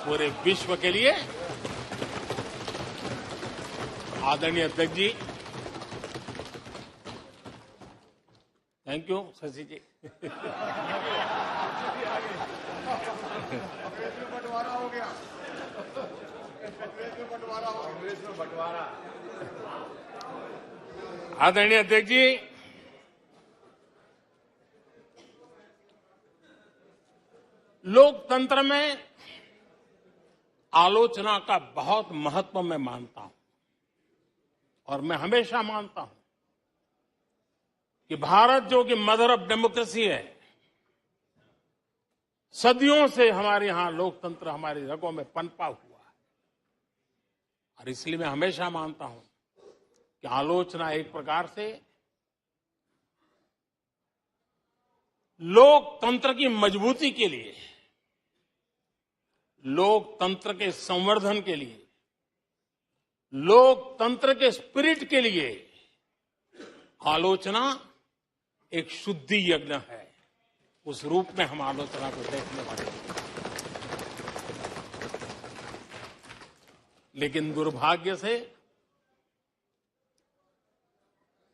[SPEAKER 2] पूरे विश्व के लिए। आदरणीय अध्यक्ष जी, थैंक यू शशि जी। आदरणीय अध्यक्ष जी, लोकतंत्र में आलोचना का बहुत महत्व मैं मानता हूं और मैं हमेशा मानता हूं कि भारत जो कि मदर ऑफ डेमोक्रेसी है, सदियों से हमारे यहां लोकतंत्र हमारी रगों में पनपा हुआ है। और इसलिए मैं हमेशा मानता हूं कि आलोचना एक प्रकार से लोकतंत्र की मजबूती के लिए, लोकतंत्र के संवर्धन के लिए, लोकतंत्र के स्पिरिट के लिए आलोचना एक शुद्धि यज्ञ है। उस रूप में हम आलोचना को देखने वाले हैं। लेकिन दुर्भाग्य से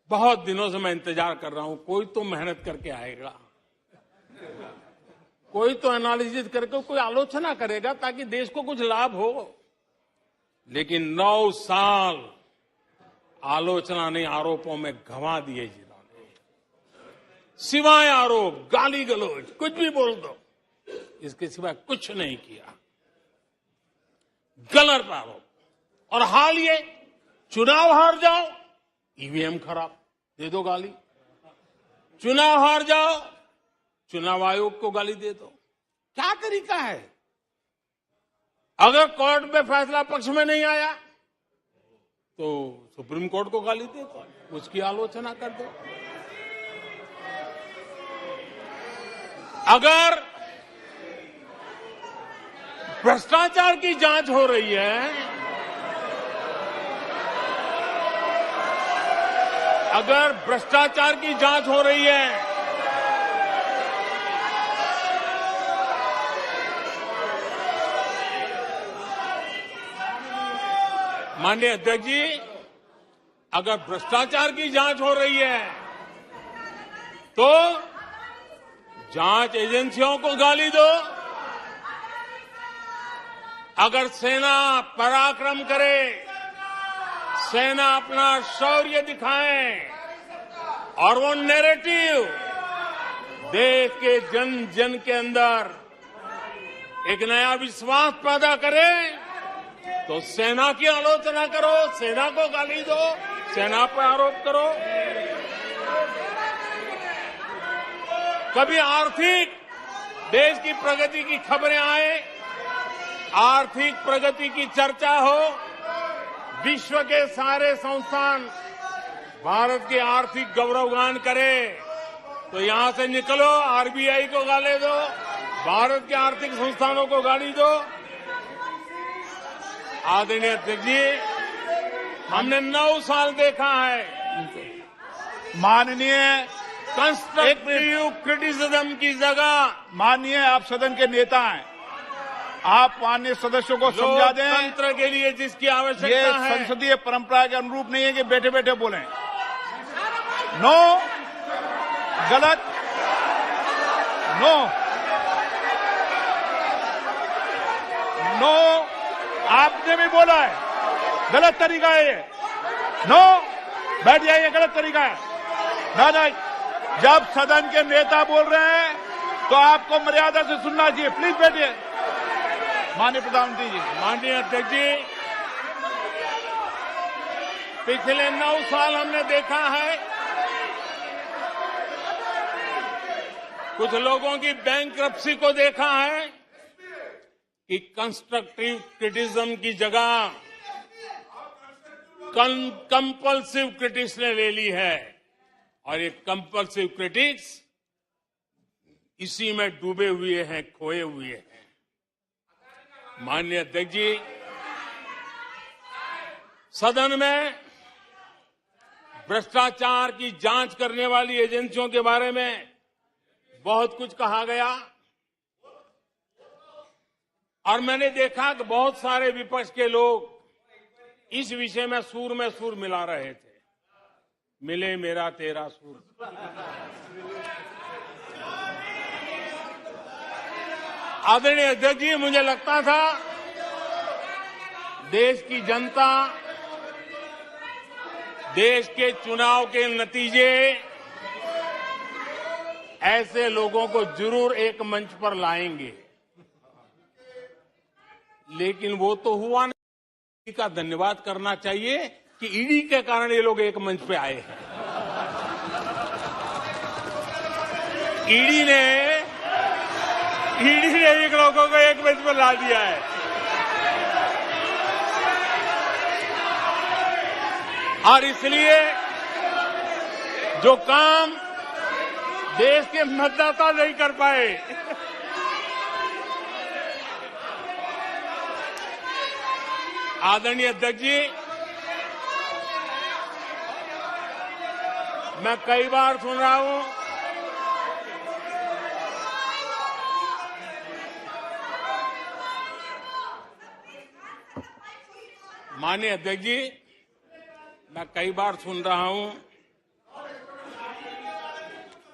[SPEAKER 2] बहुत दिनों से मैं इंतजार कर रहा हूं, कोई तो मेहनत करके आएगा, कोई तो एनालिसिस करके कोई आलोचना करेगा ताकि देश को कुछ लाभ हो। लेकिन 9 साल आलोचना ने आरोपों में गंवा दिए जिन्होंने, सिवाय आरोप, गाली गलौज, कुछ भी बोल दो, इसके सिवाय कुछ नहीं किया। गलत आरोप। और हाल ये चुनाव हार जाओ, ईवीएम खराब, दे दो गाली। चुनाव हार जाओ, चुनाव आयोग को गाली दे दो। क्या तरीका है? अगर कोर्ट में फैसला पक्ष में नहीं आया तो सुप्रीम कोर्ट को गाली दे दो, उसकी आलोचना कर दो। अगर भ्रष्टाचार की जांच हो रही है, अगर भ्रष्टाचार की जांच हो रही है, माननीय अध्यक्ष जी, अगर भ्रष्टाचार की जांच हो रही है तो जांच एजेंसियों को गाली दो। अगर सेना पराक्रम करे, सेना अपना शौर्य दिखाए और वो नैरेटिव देश के जन जन के अंदर एक नया विश्वास पैदा करे, तो सेना की आलोचना करो, सेना को गाली दो, सेना पर आरोप करो। कभी आर्थिक देश की प्रगति की खबरें आए, आर्थिक प्रगति की चर्चा हो, विश्व के सारे संस्थान भारत के आर्थिक गौरवगान करे, तो यहां से निकलो, आरबीआई को गाली दो, भारत के आर्थिक संस्थानों को गाली दो। आदरणीय अध्यक्ष जी, हमने 9 साल देखा है
[SPEAKER 1] माननीय
[SPEAKER 2] कंस्ट्रक्टिव क्रिटिसिज्म की जगह,
[SPEAKER 1] माननीय आप सदन के नेता हैं, आप माननीय सदस्यों को समझा दें।
[SPEAKER 2] लोकतंत्र के लिए जिसकी
[SPEAKER 1] ये
[SPEAKER 2] आवश्यकता है,
[SPEAKER 1] संसदीय परंपरा के अनुरूप नहीं है कि बैठे बैठे बोलें। नो, गलत, नो, नो, आपने भी बोला है, गलत तरीका है ये। नो, बैठ जाइए, गलत तरीका है। ना, जब सदन के नेता बोल रहे हैं तो आपको मर्यादा से सुनना चाहिए। प्लीज बैठिए माननीय प्रधानमंत्री जी।
[SPEAKER 2] माननीय अध्यक्ष जी, पिछले 9 साल हमने देखा है कुछ लोगों की बैंकरप्सी को देखा है कि कंस्ट्रक्टिव क्रिटिसिज्म की जगह कंपल्सिव क्रिटिक्स ने ले ली है और ये कंपल्सिव क्रिटिक्स इसी में डूबे हुए हैं, खोए हुए हैं। माननीय अध्यक्ष जी, सदन में भ्रष्टाचार की जांच करने वाली एजेंसियों के बारे में बहुत कुछ कहा गया और मैंने देखा कि बहुत सारे विपक्ष के लोग इस विषय में सुर मिला रहे थे। मिले मेरा तेरा सुर। आदरणीय अध्यक्ष जी, मुझे लगता था देश की जनता देश के चुनाव के नतीजे ऐसे लोगों को जरूर एक मंच पर लाएंगे, लेकिन वो तो हुआ नहीं। का धन्यवाद करना चाहिए कि ईडी के कारण ये लोग एक मंच पे आए हैं। ईडी ने एक लोगों को एक मंच पर ला दिया है और इसलिए जो काम देश के मतदाता नहीं कर पाए, आदरणीय अध्यक्ष जी, मैं कई बार सुन रहा हूं माननीय अध्यक्ष जी, मैं कई बार सुन रहा हूं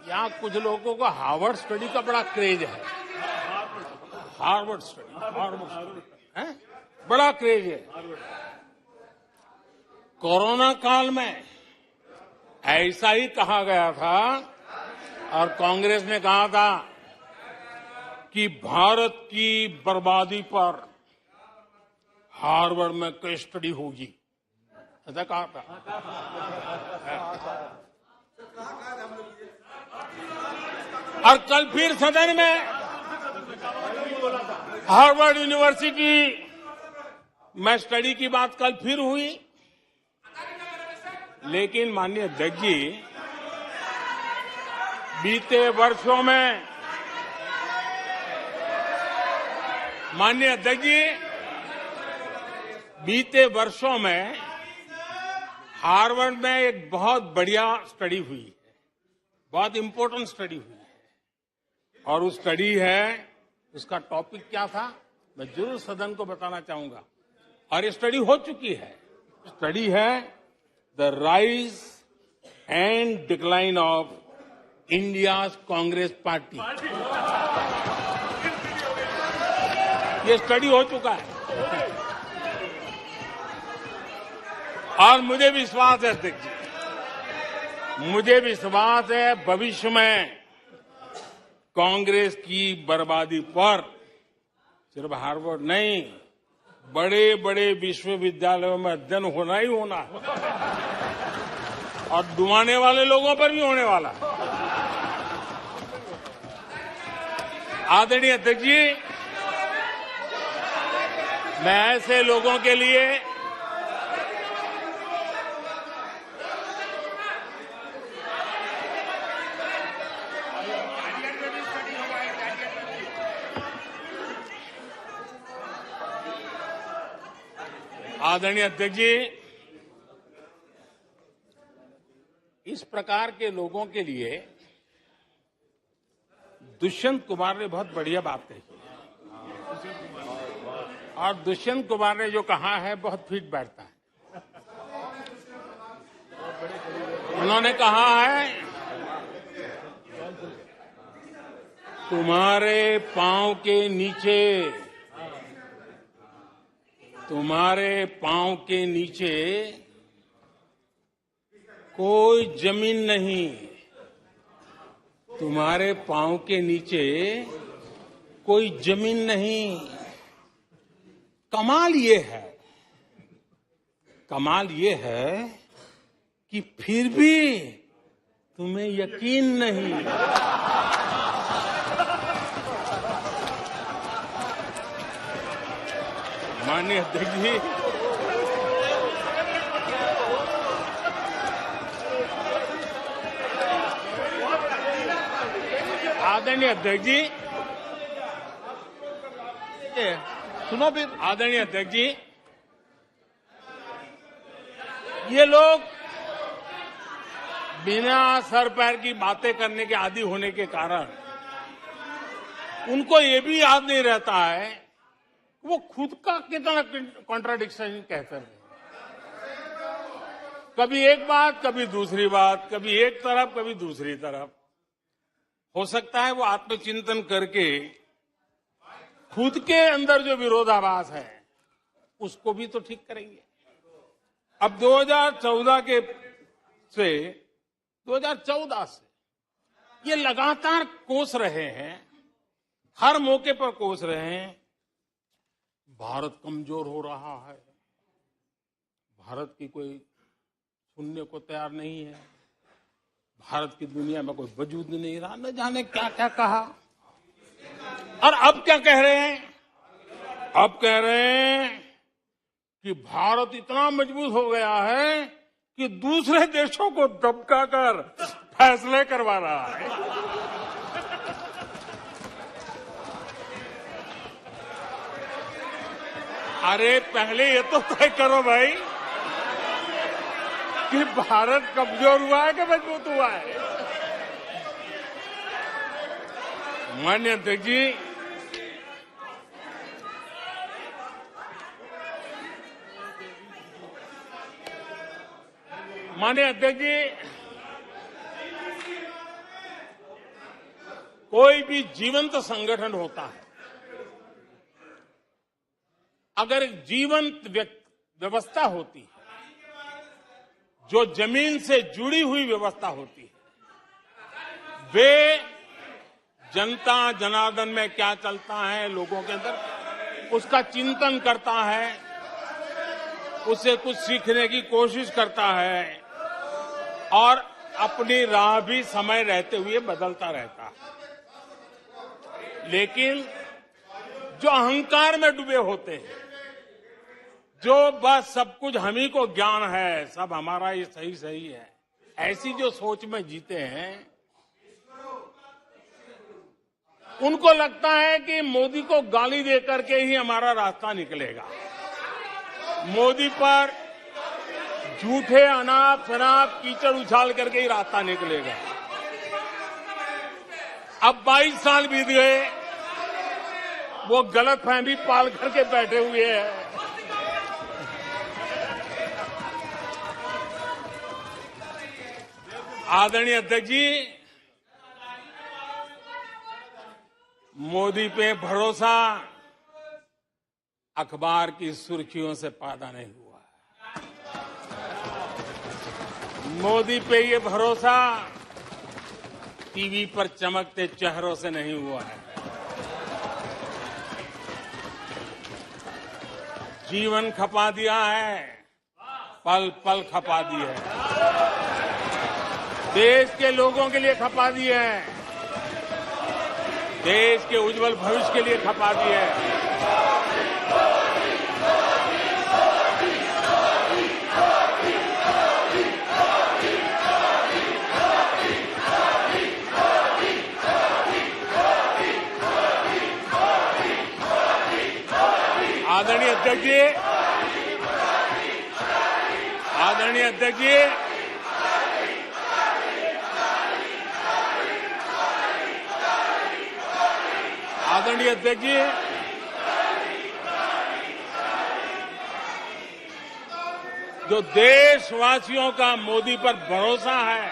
[SPEAKER 2] यहां कुछ लोगों को हार्वर्ड स्टडी का बड़ा क्रेज है। हार्वर्ड स्टडी है, बड़ा क्रेज है। कोरोना काल में ऐसा ही कहा गया था और कांग्रेस ने कहा था कि भारत की बर्बादी पर हार्वर्ड में केस स्टडी होगी, ऐसा कहा था। और कल फिर सदन में हार्वर्ड यूनिवर्सिटी में स्टडी की बात कल फिर हुई, लेकिन माननीय अध्यक्ष जी, बीते वर्षों में माननीय अध्यक्ष जी, बीते वर्षों में हार्वर्ड में एक बहुत बढ़िया स्टडी हुई है, बहुत इंपॉर्टेंट स्टडी हुई है और उस स्टडी है, उसका टॉपिक क्या था मैं जरूर सदन को बताना चाहूंगा और ये स्टडी हो चुकी है। स्टडी है the rise and decline of India's Congress party. ये स्टडी हो चुका है और मुझे विश्वास है अध्यक्ष जी, मुझे विश्वास है भविष्य में कांग्रेस की बर्बादी पर सिर्फ हार्वर्ड नहीं, बड़े बड़े विश्वविद्यालयों में अध्ययन होना ही होना है और डुबाने वाले लोगों पर भी होने वाला है। आदरणीय अध्यक्ष जी, मैं ऐसे लोगों के लिए आदरणीय अध्यक्ष जी, इस प्रकार के लोगों के लिए दुष्यंत कुमार ने बहुत बढ़िया बात कही और दुष्यंत कुमार ने जो कहा है बहुत फिट बैठता है। उन्होंने कहा है, तुम्हारे पांव के नीचे, तुम्हारे पांव के नीचे कोई जमीन नहीं, तुम्हारे पांव के नीचे कोई जमीन नहीं। कमाल ये है कि फिर भी तुम्हें यकीन नहीं। माननीय अध्यक्ष जी, आदरणीय अध्यक्ष जी,
[SPEAKER 1] सुनो फिर।
[SPEAKER 2] आदरणीय अध्यक्ष जी, ये लोग बिना सर पैर की बातें करने के आदी होने के कारण उनको ये भी याद नहीं रहता है वो खुद का कितना कॉन्ट्राडिक्शन कहते हैं। कभी एक बात, कभी दूसरी बात, कभी एक तरफ, कभी दूसरी तरफ। हो सकता है वो आत्मचिंतन करके खुद के अंदर जो विरोधाभास है उसको भी तो ठीक करेंगे। अब 2014 से ये लगातार कोस रहे हैं, हर मौके पर कोस रहे हैं, भारत कमजोर हो रहा है, भारत की कोई सुनने को तैयार नहीं है, भारत की दुनिया में कोई वजूद नहीं रहा, न जाने क्या क्या कहा। और अब क्या कह रहे हैं? अब कह रहे हैं कि भारत इतना मजबूत हो गया है कि दूसरे देशों को दबकाकर फैसले करवा रहा है। अरे पहले ये तो तय करो भाई कि भारत कमजोर हुआ है कि मजबूत हुआ है। माननीय अध्यक्ष जी, कोई भी जीवंत संगठन होता है, अगर एक जीवंत व्यवस्था होती है, जो जमीन से जुड़ी हुई व्यवस्था होती है, वे जनता जनार्दन में क्या चलता है लोगों के अंदर उसका चिंतन करता है, उससे कुछ सीखने की कोशिश करता है और अपनी राह भी समय रहते हुए बदलता रहता है। लेकिन जो अहंकार में डूबे होते हैं, जो बस सब कुछ हम ही को ज्ञान है, सब हमारा ये सही है, ऐसी जो सोच में जीते हैं, उनको लगता है कि मोदी को गाली देकर के ही हमारा रास्ता निकलेगा। मोदी पर झूठे अनाप शनाप कीचड़ उछाल करके ही रास्ता निकलेगा। अब 22 साल बीत गए, वो गलतफहमी पाल करके बैठे हुए हैं। आदरणीय अध्यक्ष जी, मोदी पे भरोसा अखबार की सुर्खियों से पैदा नहीं हुआ है। मोदी पे ये भरोसा टीवी पर चमकते चेहरों से नहीं हुआ है। जीवन खपा दिया है, पल पल खपा दी है, देश के लोगों के लिए खपा दी है, देश के उज्जवल भविष्य के लिए खपा दी है। आदरणीय अध्यक्ष जी, आदरणीय अध्यक्ष जी, आदरणीय अध्यक्ष जी, जो देशवासियों का मोदी पर भरोसा है,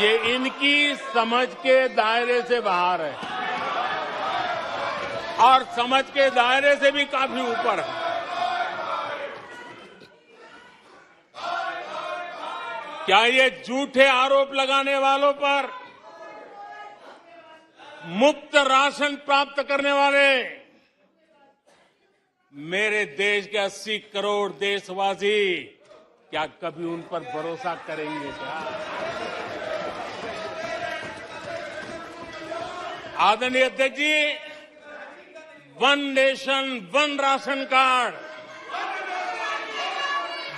[SPEAKER 2] ये इनकी समझ के दायरे से बाहर है और समझ के दायरे से भी काफी ऊपर है। क्या ये झूठे आरोप लगाने वालों पर मुफ्त राशन प्राप्त करने वाले मेरे देश के 80 करोड़ देशवासी क्या कभी उन पर भरोसा करेंगे क्या? आदरणीय अध्यक्ष जी, one nation one ration card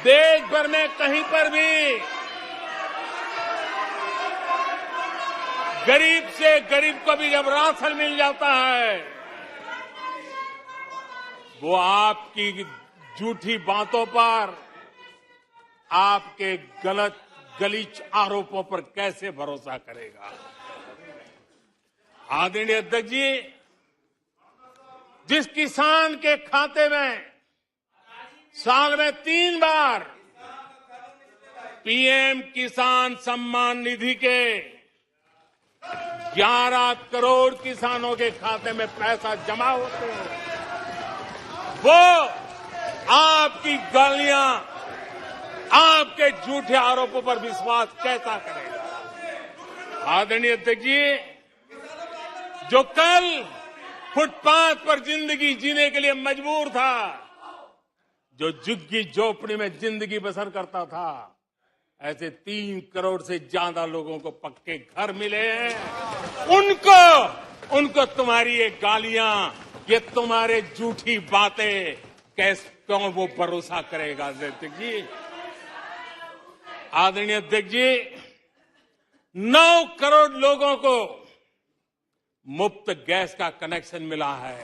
[SPEAKER 2] देश भर में कहीं पर भी गरीब से गरीब को भी जब राशन मिल जाता है, वो आपकी झूठी बातों पर, आपके गलत गलीच आरोपों पर कैसे भरोसा करेगा? आदरणीय अध्यक्ष जी, जिस किसान के खाते में साल में 3 बार पीएम किसान सम्मान निधि के 11 करोड़ किसानों के खाते में पैसा जमा होते हैं, वो आपकी गालियां, आपके झूठे आरोपों पर विश्वास कैसा करेगा? आदरणीय अध्यक्ष जी, जो कल फुटपाथ पर जिंदगी जीने के लिए मजबूर था, जो झुग्गी झोपड़ी में जिंदगी बसर करता था, ऐसे 3 करोड़ से ज्यादा लोगों को पक्के घर मिले हैं। उनको तुम्हारी ये गालियां, ये तुम्हारे झूठी बातें क्यों वो भरोसा करेगा? अध्यक्ष जी, आदरणीय अध्यक्ष जी, 9 करोड़ लोगों को मुफ्त गैस का कनेक्शन मिला है,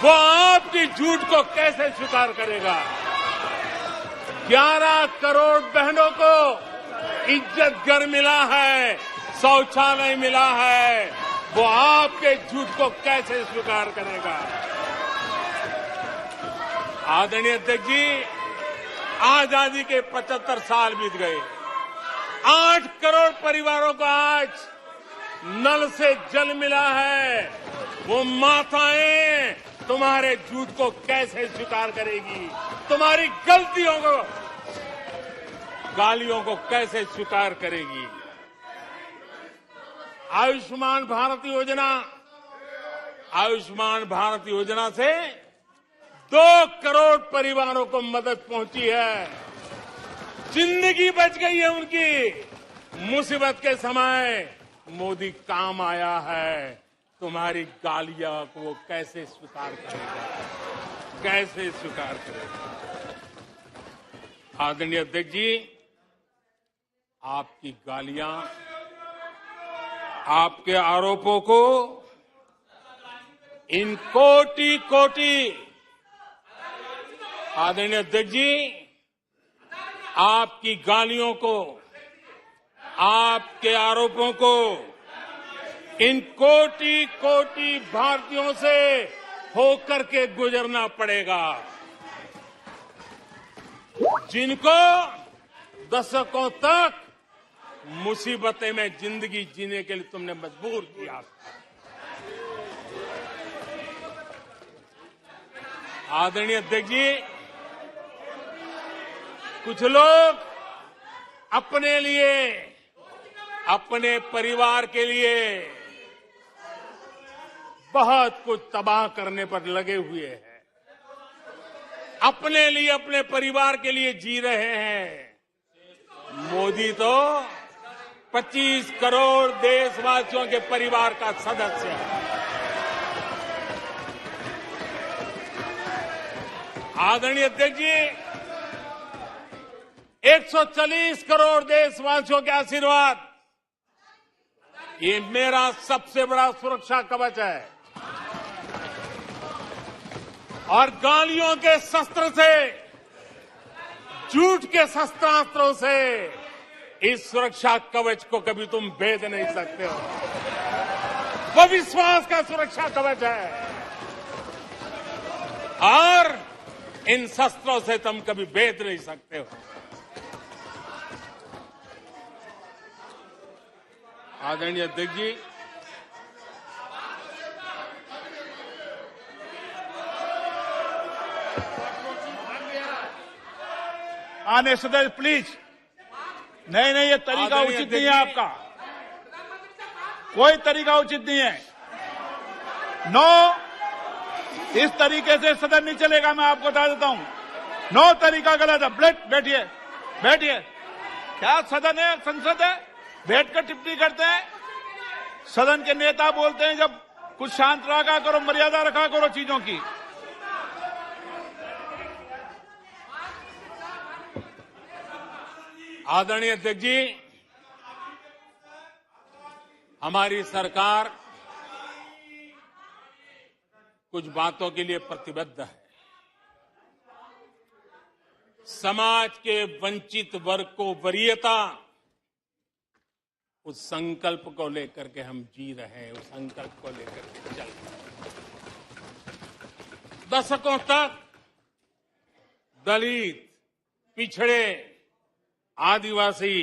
[SPEAKER 2] वो आपकी झूठ को कैसे स्वीकार करेगा? 11 करोड़ बहनों को इज्जत घर मिला है, शौचालय मिला है, वो आपके झूठ को कैसे स्वीकार करेगा? आदरणीय अध्यक्ष जी, आजादी के 75 साल बीत गए, 8 करोड़ परिवारों को आज नल से जल मिला है, वो माताएं तुम्हारे झूठ को कैसे स्वीकार करेगी? तुम्हारी गलतियों को, गालियों को कैसे स्वीकार करेगी? आयुष्मान भारत योजना से 2 करोड़ परिवारों को मदद पहुंची है, जिंदगी बच गई है उनकी। मुसीबत के समय मोदी काम आया है, तुम्हारी गालियां को वो कैसे स्वीकार करेगा? कैसे स्वीकार करेगा? आदरणीय अध्यक्ष जी, आपकी गालियां, आपके आरोपों को इन कोटि आदरणीय अध्यक्ष जी, आपकी गालियों को, आपके आरोपों को इन कोटि भारतीयों से होकर के गुजरना पड़ेगा, जिनको दशकों तक मुसीबतें में जिंदगी जीने के लिए तुमने मजबूर किया। आदरणीय अध्यक्ष जी, कुछ लोग अपने लिए, अपने परिवार के लिए बहुत कुछ तबाह करने पर लगे हुए हैं, अपने लिए, अपने परिवार के लिए जी रहे हैं। मोदी तो 25 करोड़ देशवासियों के परिवार का सदस्य है। आदरणीय अध्यक्ष जी, 140 करोड़ देशवासियों के आशीर्वाद, ये मेरा सबसे बड़ा सुरक्षा कवच है। और गालियों के शस्त्र से, झूठ के शस्त्रास्त्रों से इस सुरक्षा कवच को कभी तुम भेद नहीं सकते हो। वो विश्वास का सुरक्षा कवच है और इन शस्त्रों से तुम कभी भेद नहीं सकते हो। आदरणीय अध्यक्ष जी,
[SPEAKER 1] आने सदस्य प्लीज। नहीं नहीं, ये तरीका
[SPEAKER 2] आदरणीय
[SPEAKER 1] उचित नहीं है
[SPEAKER 2] अध्यक्ष जी।
[SPEAKER 1] आपका, कोई तरीका उचित नहीं है। नो, इस तरीके से सदन नहीं चलेगा, मैं आपको बता देता हूं। नो, तरीका गलत है। बैठिए बैठिए। क्या सदन है, संसद है? बैठकर टिप्पणी करते हैं। सदन के नेता बोलते हैं जब कुछ शांत रखा करो, मर्यादा रखा करो चीजों की।
[SPEAKER 2] आदरणीय अध्यक्ष जी, हमारी सरकार कुछ बातों के लिए प्रतिबद्ध है। समाज के वंचित वर्ग को वरीयता, उस संकल्प को लेकर के हम जी रहे हैं, उस संकल्प को लेकर के चल रहे हैं। दशकों तक दलित, पिछड़े, आदिवासी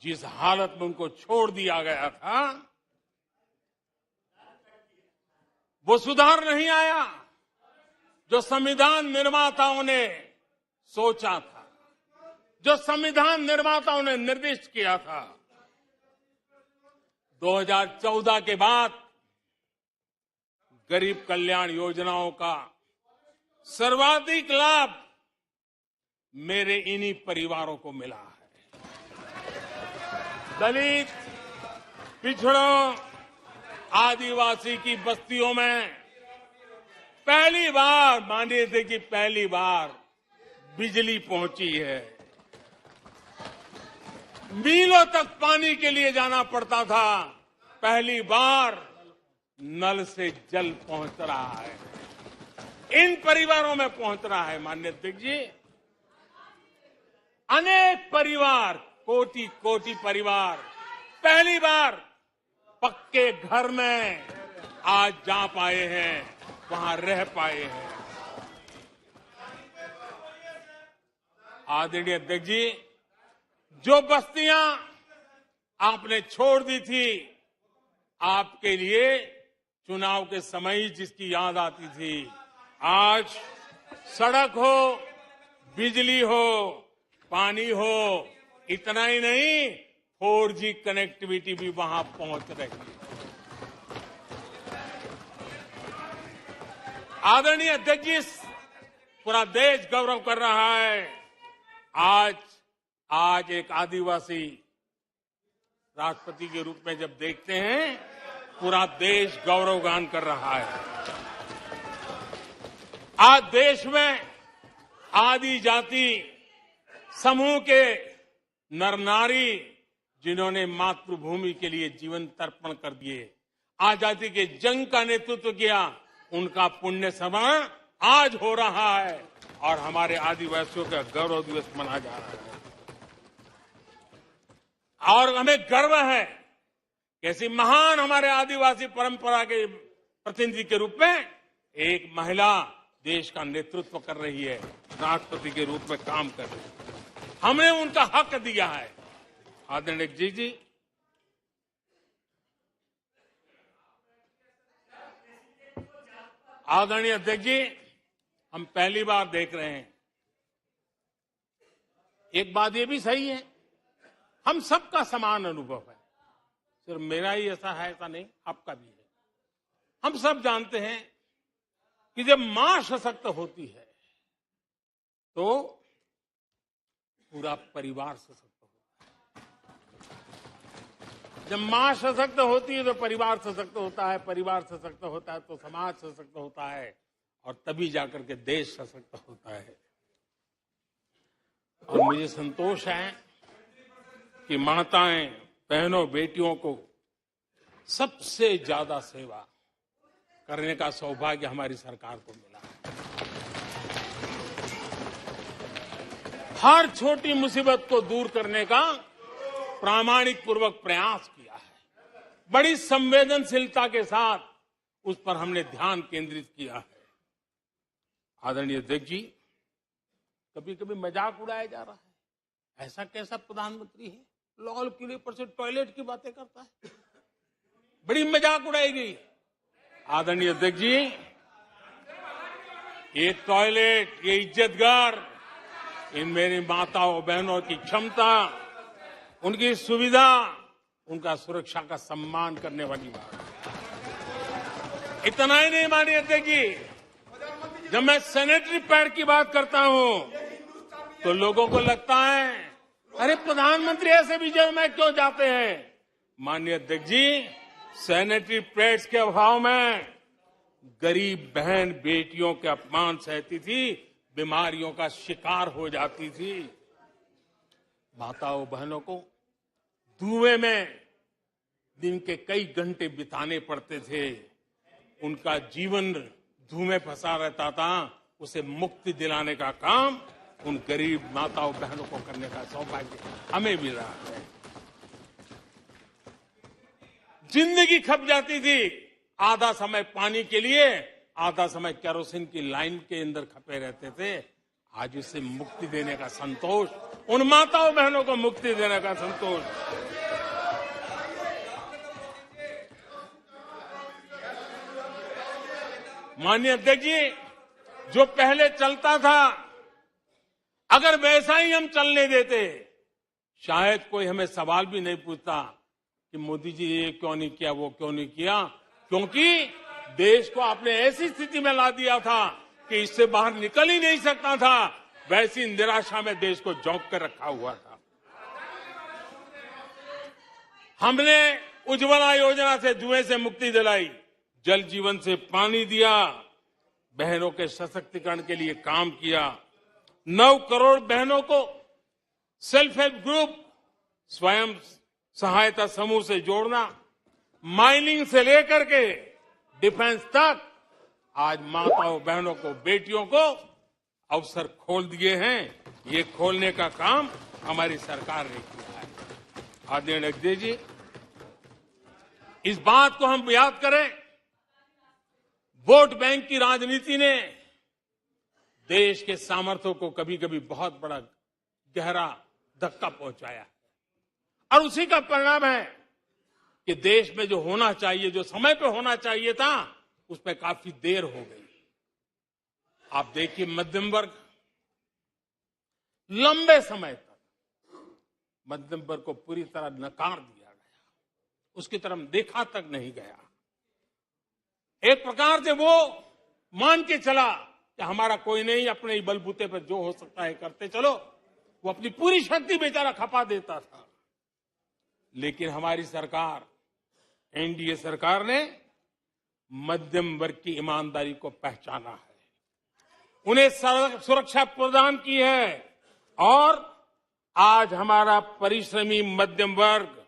[SPEAKER 2] जिस हालत में उनको छोड़ दिया गया था, वो सुधार नहीं आया जो संविधान निर्माताओं ने सोचा था, जो संविधान निर्माताओं ने निर्दिष्ट किया था। 2014 के बाद गरीब कल्याण योजनाओं का सर्वाधिक लाभ मेरे इन्हीं परिवारों को मिला है। दलित, पिछड़ों, आदिवासी की बस्तियों में पहली बार, मानिए थे कि पहली बार बिजली पहुंची है। मीलों तक पानी के लिए जाना पड़ता था, पहली बार नल से जल पहुंच रहा है, इन परिवारों में पहुंच रहा है। माननीय अध्यक्ष जी, अनेक परिवार, कोटि कोटि परिवार पहली बार पक्के घर में आज जा पाए हैं, वहां रह पाए हैं। आदरणीय अध्यक्ष जी, जो बस्तियां आपने छोड़ दी थी, आपके लिए चुनाव के समय ही जिसकी याद आती थी, आज सड़क हो, बिजली हो, पानी हो, इतना ही नहीं 4G कनेक्टिविटी भी वहां पहुंच रही है। आदरणीय अध्यक्ष जी, पूरा देश गौरव कर रहा है। आज एक आदिवासी राष्ट्रपति के रूप में जब देखते हैं, पूरा देश गौरवगान कर रहा है। आज देश में आदि जाति समूह के नर नारी, जिन्होंने मातृभूमि के लिए जीवन तर्पण कर दिए, आजादी के जंग का नेतृत्व किया, उनका पुण्य स्मरण आज हो रहा है और हमारे आदिवासियों का गौरव दिवस मनाया जा रहा है। और हमें गर्व है कि ऐसी महान हमारे आदिवासी परंपरा के प्रतिनिधि के रूप में एक महिला देश का नेतृत्व कर रही है, राष्ट्रपति के रूप में काम कर रही है। हमने उनका हक दिया है। आदरणीय जी, आदरणीय अध्यक्ष जी, हम पहली बार देख रहे हैं। एक बात ये भी सही है, हम सबका समान अनुभव है, सिर्फ मेरा ही ऐसा है ऐसा नहीं, आपका भी है। हम सब जानते हैं कि जब मां सशक्त होती है तो पूरा परिवार सशक्त होता है। जब मां सशक्त होती है तो परिवार सशक्त होता है, परिवार सशक्त होता है तो समाज सशक्त होता है, और तभी जाकर के देश सशक्त होता है। और मुझे संतोष है कि माताएं, बहनों, बेटियों को सबसे ज्यादा सेवा करने का सौभाग्य हमारी सरकार को मिला है। हर छोटी मुसीबत को दूर करने का प्रामाणिक पूर्वक प्रयास किया है। बड़ी संवेदनशीलता के साथ उस पर हमने ध्यान केंद्रित किया है। आदरणीय अध्यक्ष जी, कभी कभी मजाक उड़ाया जा रहा है, ऐसा कैसा प्रधानमंत्री है, लाल किले पर से टॉयलेट की बातें करता है, बड़ी मजाक उड़ाई गई। आदरणीय अध्यक्ष जी, ये टॉयलेट, ये इज्जतघर इन मेरी माताओं बहनों की क्षमता, उनकी सुविधा, उनका सुरक्षा का सम्मान करने वाली बात। इतना ही नहीं मानिए अध्यक्ष जी, जब मैं सैनिटरी पैड की बात करता हूं तो लोगों को लगता है अरे प्रधानमंत्री ऐसे विजय में क्यों जाते हैं। माननीय अध्यक्ष जी, सैनिटरी पैड्स के अभाव में गरीब बहन बेटियों के अपमान सहती थी, बीमारियों का शिकार हो जाती थी। माताओं बहनों को धुएं में दिन के कई घंटे बिताने पड़ते थे, उनका जीवन धुएं फंसा रहता था, उसे मुक्ति दिलाने का काम उन गरीब माताओं बहनों को करने का सौभाग्य हमें मिल रहा है। जिंदगी खप जाती थी, आधा समय पानी के लिए, आधा समय केरोसिन की लाइन के अंदर खपे रहते थे। आज उससे मुक्ति देने का संतोष, उन माताओं बहनों को मुक्ति देने का संतोष। माननीय अध्यक्ष जी, जो पहले चलता था अगर वैसा ही हम चलने देते, शायद कोई हमें सवाल भी नहीं पूछता कि मोदी जी ये क्यों नहीं किया, वो क्यों नहीं किया, क्योंकि देश को आपने ऐसी स्थिति में ला दिया था कि इससे बाहर निकल ही नहीं सकता था। वैसी निराशा में देश को झोंक कर रखा हुआ था। हमने उज्ज्वला योजना से धुएं से मुक्ति दिलाई, जल जीवन से पानी दिया, बहनों के सशक्तिकरण के लिए काम किया। 9 करोड़ बहनों को सेल्फ हेल्प ग्रुप, स्वयं सहायता समूह से जोड़ना, माइनिंग से लेकर के डिफेंस तक आज माताओं बहनों को, बेटियों को अवसर खोल दिए हैं। ये खोलने का काम हमारी सरकार ने किया है। आदरणीय अध्यक्ष जी, इस बात को हम याद करें, वोट बैंक की राजनीति ने देश के सामर्थ्य को कभी कभी बहुत बड़ा गहरा धक्का पहुंचाया और उसी का परिणाम है कि देश में जो होना चाहिए, जो समय पे होना चाहिए था, उसमें काफी देर हो गई। आप देखिए, मध्यम वर्ग लंबे समय तक मध्यम वर्ग को पूरी तरह नकार दिया गया, उसकी तरफ देखा तक नहीं गया। एक प्रकार से वो मान के चला कि हमारा कोई नहीं, अपने ही बलबूते पर जो हो सकता है करते चलो। वो अपनी पूरी शक्ति बेचारा खपा देता था। लेकिन हमारी सरकार, एनडीए सरकार ने मध्यम वर्ग की ईमानदारी को पहचाना है, उन्हें सुरक्षा प्रदान की है और आज हमारा परिश्रमी मध्यम वर्ग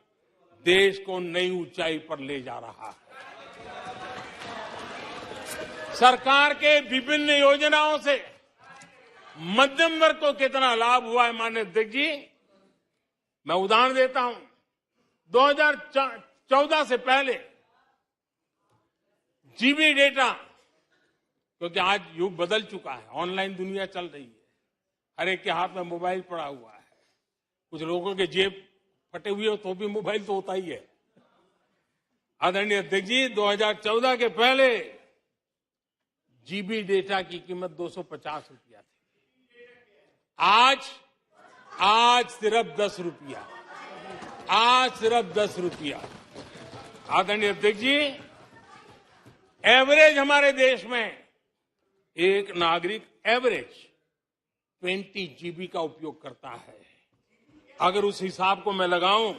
[SPEAKER 2] देश को नई ऊंचाई पर ले जा रहा है। सरकार के विभिन्न योजनाओं से मध्यम वर्ग को कितना लाभ हुआ है, माननीय अध्यक्ष जी, मैं उदाहरण देता हूं। 2014 से पहले जीबी डेटा, क्योंकि आज युग बदल चुका है, ऑनलाइन दुनिया चल रही है, हर एक के हाथ में मोबाइल पड़ा हुआ है। कुछ लोगों के जेब फटे हुए हो तो भी मोबाइल तो होता ही है। आदरणीय अध्यक्ष जी, 2014 के पहले जीबी डेटा की कीमत 250 रुपया थी। आज सिर्फ 10 रुपया, आज सिर्फ 10 रुपया। आदरणीय अध्यक्ष जी, एवरेज हमारे देश में एक नागरिक एवरेज 20 जीबी का उपयोग करता है। अगर उस हिसाब को मैं लगाऊं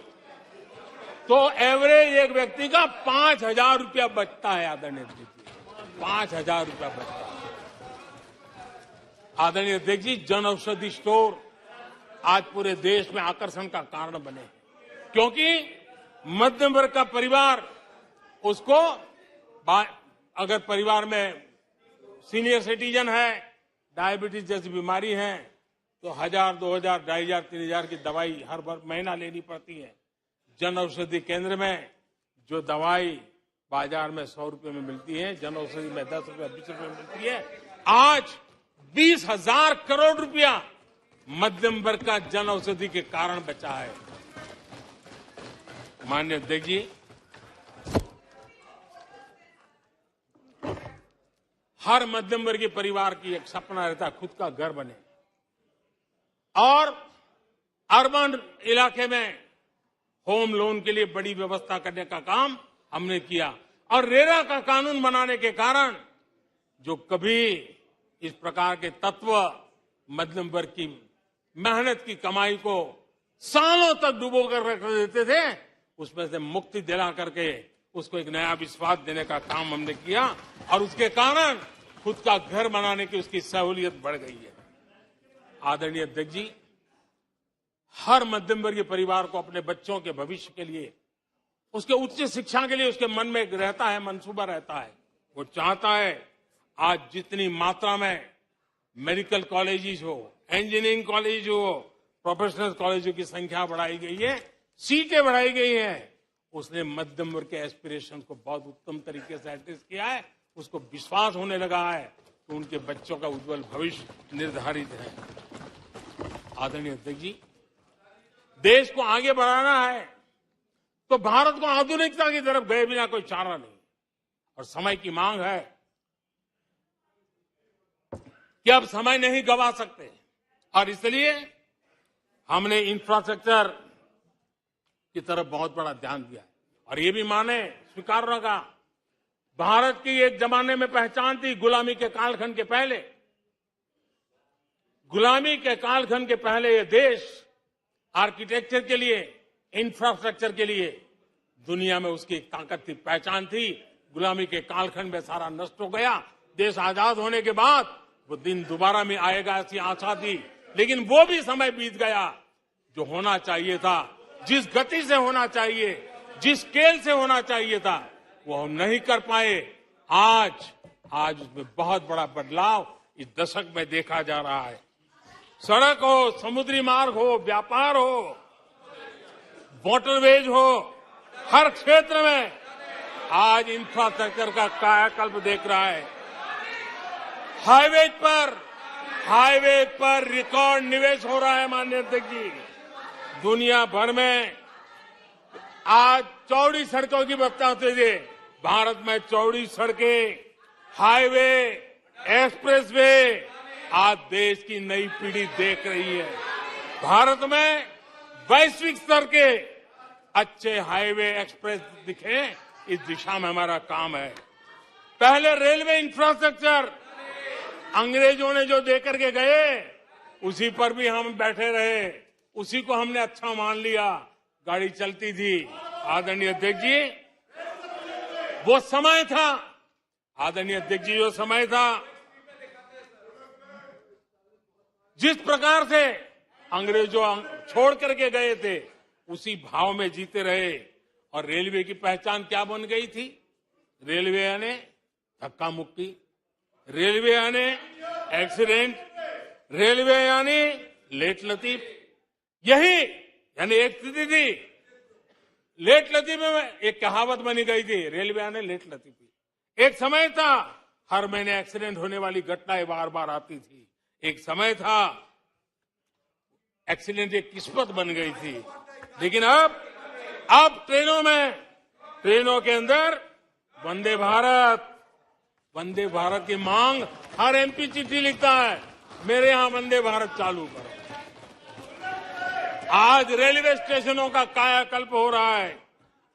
[SPEAKER 2] तो एवरेज एक व्यक्ति का 5,000 रुपया बचता है। आदरणीय अध्यक्ष जी, 5,000 रुपया बचता है। आदरणीय अध्यक्ष जी, जन औषधि स्टोर आज पूरे देश में आकर्षण का कारण बने हैं, क्योंकि मध्यम वर्ग का परिवार, उसको अगर परिवार में सीनियर सिटीजन है, डायबिटीज जैसी बीमारी है, तो 1,000, 2,000, 2,500, 3,000 की दवाई हर महीना लेनी पड़ती है। जन औषधि केंद्र में जो दवाई बाजार में 100 रुपए में मिलती है, जन औषधि में 10 रुपए, 20 रुपए में मिलती है। आज 20,000 करोड़ रुपया मध्यम वर्ग का जन औषधि के कारण बचा है। माननीय अध्यक्ष जी, हर मध्यम वर्गीय परिवार की एक सपना रहता है खुद का घर बने। और अर्बन इलाके में होम लोन के लिए बड़ी व्यवस्था करने का काम हमने किया और रेरा का कानून बनाने के कारण जो कभी इस प्रकार के तत्व मध्यम वर्ग की मेहनत की कमाई को सालों तक डुबो कर रख देते थे, उसमें से मुक्ति दिला करके उसको एक नया विश्वास देने का काम हमने किया और उसके कारण खुद का घर बनाने की उसकी सहूलियत बढ़ गई है। आदरणीय अध्यक्ष जी, हर मध्यम वर्गीय परिवार को अपने बच्चों के भविष्य के लिए, उसके उच्च शिक्षा के लिए उसके मन में एक रहता है, मंसूबा रहता है। वो चाहता है आज जितनी मात्रा में मेडिकल कॉलेजेस हो, इंजीनियरिंग कॉलेज हो, प्रोफेशनल कॉलेजों की संख्या बढ़ाई गई है, सीटें बढ़ाई गई हैं, उसने मध्यम वर्ग के एस्पिरेशन को बहुत उत्तम तरीके से एड्रेस किया है। उसको विश्वास होने लगा है कि उनके बच्चों का उज्जवल भविष्य निर्धारित है। आदरणीय अध्यक्ष जी, देश को आगे बढ़ाना है तो भारत को आधुनिकता की तरफ गए बिना कोई चारा नहीं और समय की मांग है कि अब समय नहीं गंवा सकते और इसलिए हमने इंफ्रास्ट्रक्चर की तरफ बहुत बड़ा ध्यान दिया और ये भी माने स्वीकार रखा, भारत की एक जमाने में पहचान थी गुलामी के कालखंड के पहले। गुलामी के कालखंड के पहले ये देश आर्किटेक्चर के लिए, इंफ्रास्ट्रक्चर के लिए दुनिया में उसकी ताकत थी, पहचान थी। गुलामी के कालखंड में सारा नष्ट हो गया। देश आजाद होने के बाद वो दिन दोबारा में आएगा ऐसी आशा थी, लेकिन वो भी समय बीत गया। जो होना चाहिए था, जिस गति से होना चाहिए, जिस स्केल से होना चाहिए था, वो हम नहीं कर पाए। आज उसमें बहुत बड़ा बदलाव इस दशक में देखा जा रहा है। सड़क हो, समुद्री मार्ग हो, व्यापार हो, वाटरवेज हो, हर क्षेत्र में आज इंफ्रास्ट्रक्चर का कायाकल्प देख रहा है। हाईवे पर रिकॉर्ड निवेश हो रहा है। माननीय अध्यक्ष जी, दुनिया भर में आज चौड़ी सड़कों की व्यवस्था होती है। भारत में चौड़ी सड़कें, हाईवे, एक्सप्रेसवे आज देश की नई पीढ़ी देख रही है। भारत में वैश्विक स्तर के अच्छे हाईवे, एक्सप्रेस दिखे, इस दिशा में हमारा काम है। पहले रेलवे इंफ्रास्ट्रक्चर अंग्रेजों ने जो देकर के गए, उसी पर भी हम बैठे रहे, उसी को हमने अच्छा मान लिया, गाड़ी चलती थी। आदरणीय अध्यक्ष जी, वो समय था, आदरणीय अध्यक्ष जी, जो समय था, जिस प्रकार से अंग्रेजों छोड़ करके गए थे, उसी भाव में जीते रहे। और रेलवे की पहचान क्या बन गई थी? रेलवे यानी धक्का मुक्की, रेलवे यानी एक्सीडेंट, रेलवे यानी लेट लतीफ। यही यानी एक स्थिति थी। लेट लतीफ में एक कहावत बनी गई थी, रेलवे यानी लेट लतीफी। एक समय था हर महीने एक्सीडेंट होने वाली घटनाएं बार बार आती थी। एक समय था एक्सीडेंट एक किस्मत बन गई थी। लेकिन अब ट्रेनों के अंदर वंदे भारत की मांग, हर एमपी चिट्ठी लिखता है, मेरे यहां वंदे भारत चालू करो। आज रेलवे स्टेशनों का कायाकल्प हो रहा है,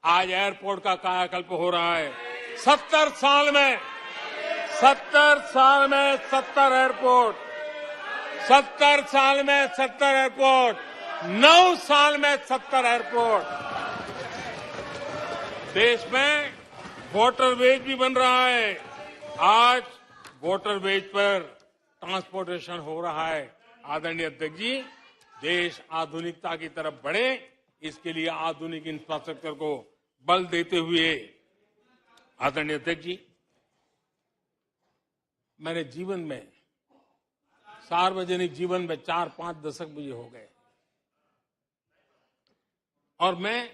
[SPEAKER 2] आज एयरपोर्ट का कायाकल्प हो रहा है। 70 साल में 70 एयरपोर्ट, 70 साल में 70 एयरपोर्ट, 9 साल में 70 एयरपोर्ट। देश में वाटरवेज भी बन रहा है। आज वाटरवेज पर ट्रांसपोर्टेशन हो रहा है। आदरणीय अध्यक्ष जी, देश आधुनिकता की तरफ बढ़े, इसके लिए आधुनिक इंफ्रास्ट्रक्चर को बल देते हुए, आदरणीय अध्यक्ष जी, मैंने जीवन में, सार्वजनिक जीवन में 4-5 दशक मुझे हो गए और मैं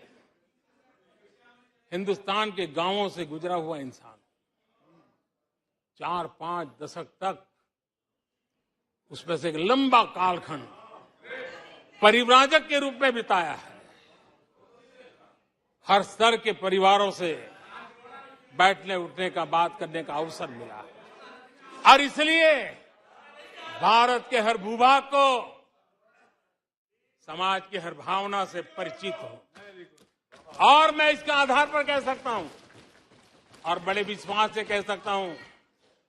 [SPEAKER 2] हिंदुस्तान के गांवों से गुजरा हुआ इंसान, 4-5 दशक तक उसमें से एक लंबा कालखंड परिव्राजक के रूप में बिताया है। हर स्तर के परिवारों से बैठने उठने का, बात करने का अवसर मिला और इसलिए भारत के हर भूभाग को समाज की हर भावना से परिचित हूं और मैं इसके आधार पर कह सकता हूं और बड़े विश्वास से कह सकता हूं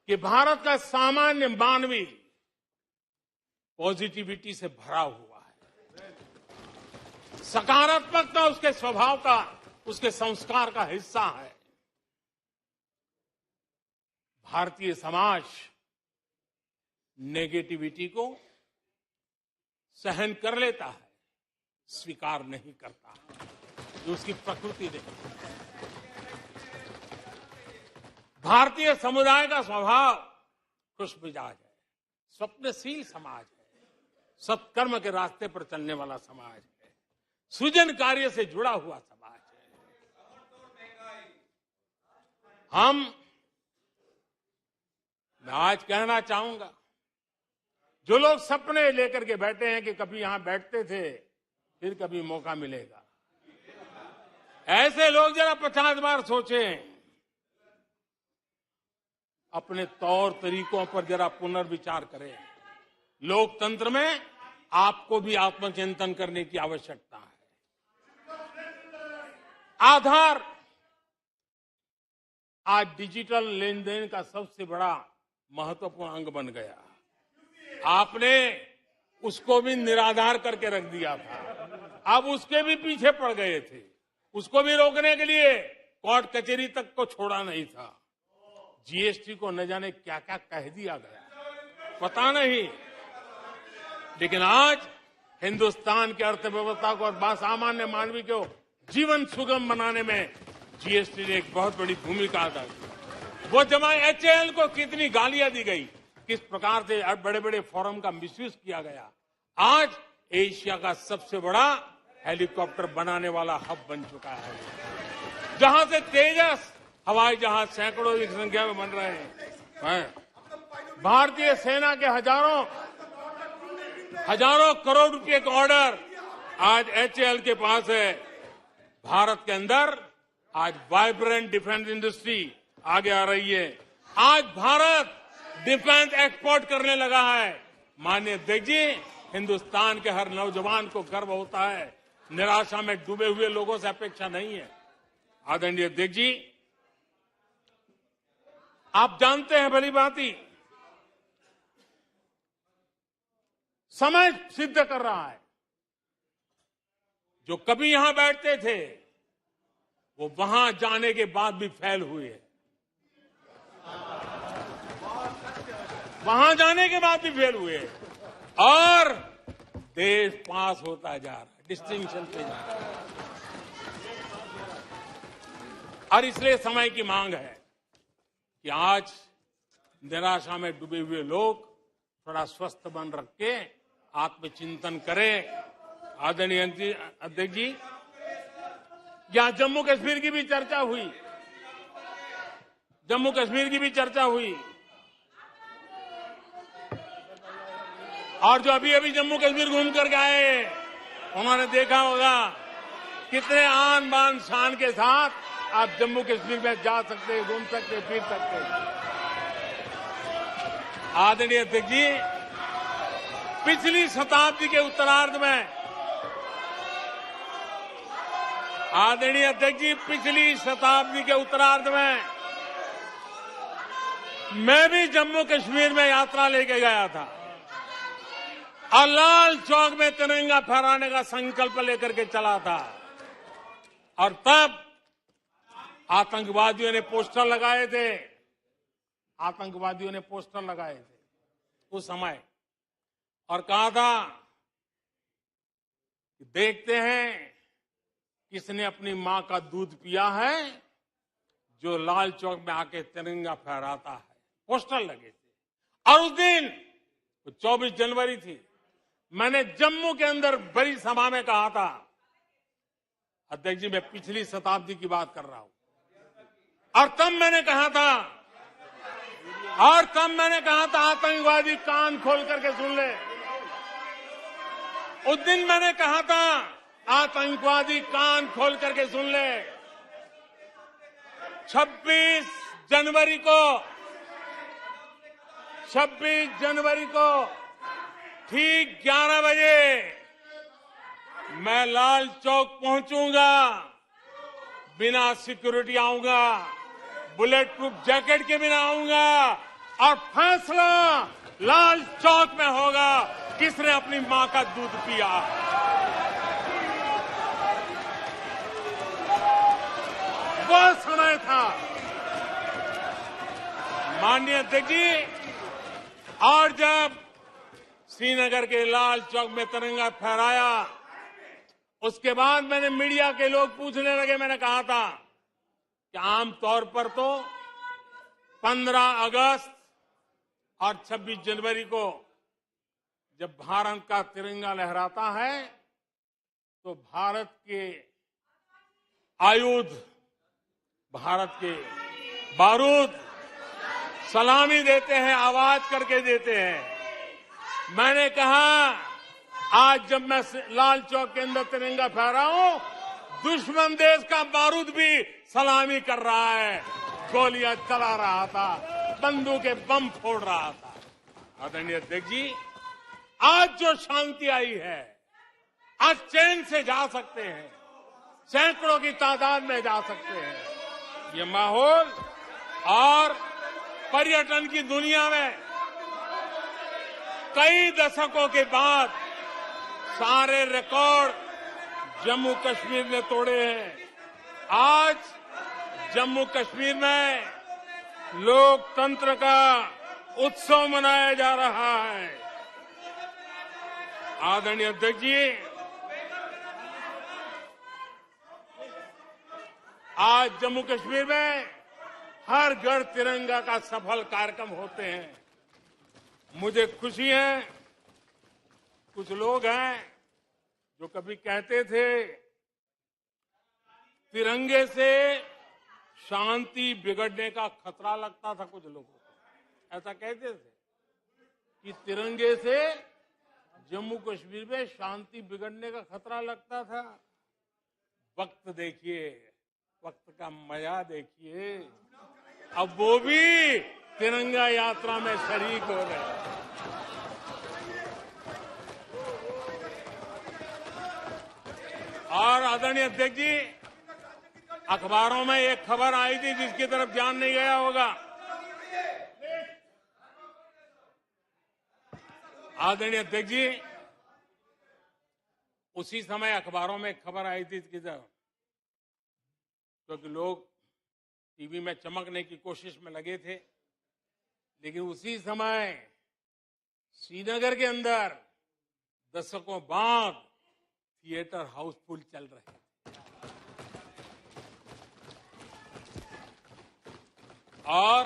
[SPEAKER 2] कि भारत का सामान्य मानवी पॉजिटिविटी से भरा हुआ है। सकारात्मकता उसके स्वभाव का, उसके संस्कार का हिस्सा है। भारतीय समाज नेगेटिविटी को सहन कर लेता है, स्वीकार नहीं करता। ये उसकी प्रकृति नहीं। भारतीय समुदाय का स्वभाव खुशमिजाज है, स्वप्नशील समाज है, सत्कर्म के रास्ते पर चलने वाला समाज है, सृजन कार्य से जुड़ा हुआ समाज है। मैं आज कहना चाहूंगा, जो लोग सपने लेकर के बैठे हैं कि कभी यहां बैठते थे, फिर कभी मौका मिलेगा, ऐसे लोग जरा 50 बार सोचें, अपने तौर तरीकों पर जरा पुनर्विचार करें। लोकतंत्र में आपको भी आत्मचिंतन करने की आवश्यकता है। आधार आज डिजिटल लेन देन का सबसे बड़ा महत्वपूर्ण अंग बन गया। आपने उसको भी निराधार करके रख दिया था, अब उसके भी पीछे पड़ गए थे। उसको भी रोकने के लिए कोर्ट कचहरी तक को छोड़ा नहीं था। जीएसटी को न जाने क्या क्या कह दिया गया, पता नहीं, लेकिन आज हिंदुस्तान की अर्थव्यवस्था को और सामान्य मानवी को जीवन सुगम बनाने में जीएसटी ने एक बहुत बड़ी भूमिका अदा की। वो जमा एचएएल को कितनी गालियां दी गई, किस प्रकार से बड़े बड़े फोरम का मिसयूज किया गया। आज एशिया का सबसे बड़ा हेलीकॉप्टर बनाने वाला हब बन चुका है, जहां से तेजस हवाई जहाज सैकड़ों की संख्या में बन रहे हैं। भारतीय सेना के हजारों करोड़ रुपए का ऑर्डर आज एचएएल के पास है। भारत के अंदर आज वाइब्रेंट डिफेंस इंडस्ट्री आगे आ रही है। आज भारत डिफेंस एक्सपोर्ट करने लगा है। माननीय अध्यक्ष जी, हिंदुस्तान के हर नौजवान को गर्व होता है। निराशा में डूबे हुए लोगों से अपेक्षा नहीं है। आदरणीय अध्यक्ष जी, आप जानते हैं भली भांति, समय सिद्ध कर रहा है, जो कभी यहां बैठते थे वो वहां जाने के बाद भी फेल हुए, वहां जाने के बाद भी फेल हुए, और देश पास होता जा रहा है, डिस्टिंक्शन पे जा रहा है। और इसलिए समय की मांग है कि आज निराशा में डूबे हुए लोग थोड़ा स्वस्थ मन रख के आत्मचिंतन करें। आदरणीय अध्यक्ष जी, यहां जम्मू कश्मीर की भी चर्चा हुई, जम्मू कश्मीर की भी चर्चा हुई, और जो अभी अभी जम्मू कश्मीर घूम कर गए उन्होंने देखा होगा कितने आन बान शान के साथ आप जम्मू कश्मीर में जा सकते, घूम सकते, फिर सकते। आदरणीय अध्यक्ष जी, पिछली शताब्दी के उत्तरार्ध में, आदरणीय अध्यक्ष जी, पिछली शताब्दी के उत्तरार्ध में मैं भी जम्मू कश्मीर में यात्रा लेके गया था और लाल चौक में तिरंगा फहराने का संकल्प लेकर के चला था। और तब आतंकवादियों ने पोस्टर लगाए थे, आतंकवादियों ने पोस्टर लगाए थे उस समय, और कहा था देखते हैं किसने अपनी मां का दूध पिया है जो लाल चौक में आके तिरंगा फहराता है। पोस्टर लगे थे। और उस दिन 24 जनवरी थी, मैंने जम्मू के अंदर बड़ी सभा में कहा था, अध्यक्ष जी मैं पिछली शताब्दी की बात कर रहा हूं, और तब मैंने कहा था आतंकवादी कान खोल करके सुन ले। उस दिन मैंने कहा था आतंकवादी कान खोल करके सुन ले। 26 जनवरी को ठीक 11 बजे मैं लाल चौक पहुंचूंगा, बिना सिक्योरिटी आऊंगा, बुलेट प्रूफ जैकेट के बिना आऊंगा और फैसला लाल चौक में होगा किसने अपनी मां का दूध पिया। वो समय था माननीय अध्यक्ष जी। और जब श्रीनगर के लाल चौक में तिरंगा फहराया, उसके बाद मैंने मीडिया के लोग पूछने लगे, मैंने कहा था कि आमतौर पर तो 15 अगस्त और 26 जनवरी को जब भारत का तिरंगा लहराता है तो भारत के आयुध, भारत के बारूद सलामी देते हैं, आवाज करके देते हैं। मैंने कहा आज जब मैं लाल चौक के अंदर तिरंगा फहरा हूं, दुश्मन देश का बारूद भी सलामी कर रहा है, गोलियां चला रहा था, बंदूकें बम फोड़ रहा था। आदरणीय अध्यक्ष जी, आज जो शांति आई है, आज चैन से जा सकते हैं, सैकड़ों की तादाद में जा सकते हैं। ये माहौल और पर्यटन की दुनिया में कई दशकों के बाद सारे रिकॉर्ड जम्मू कश्मीर ने तोड़े हैं। आज जम्मू कश्मीर में लोकतंत्र का उत्सव मनाया जा रहा है। आदरणीय अध्यक्ष जी, आज जम्मू कश्मीर में हर घर तिरंगा का सफल कार्यक्रम होते हैं। मुझे खुशी है, कुछ लोग हैं जो कभी कहते थे तिरंगे से शांति बिगड़ने का खतरा लगता था, कुछ लोगों को ऐसा कहते थे कि तिरंगे से जम्मू कश्मीर में शांति बिगड़ने का खतरा लगता था। वक्त देखिए, वक्त का मजा देखिए, अब वो भी तिरंगा यात्रा में शरीक हो रहे हैं। और आदरणीय अध्यक्ष जी, अखबारों में एक खबर आई थी जिसकी तरफ ध्यान नहीं गया होगा। आदरणीय अध्यक्ष जी, उसी समय अखबारों में एक खबर आई थी कि क्योंकि लोग टीवी में चमकने की कोशिश में लगे थे, लेकिन उसी समय श्रीनगर के अंदर दशकों बाद थिएटर हाउसफुल चल रहे हैं। और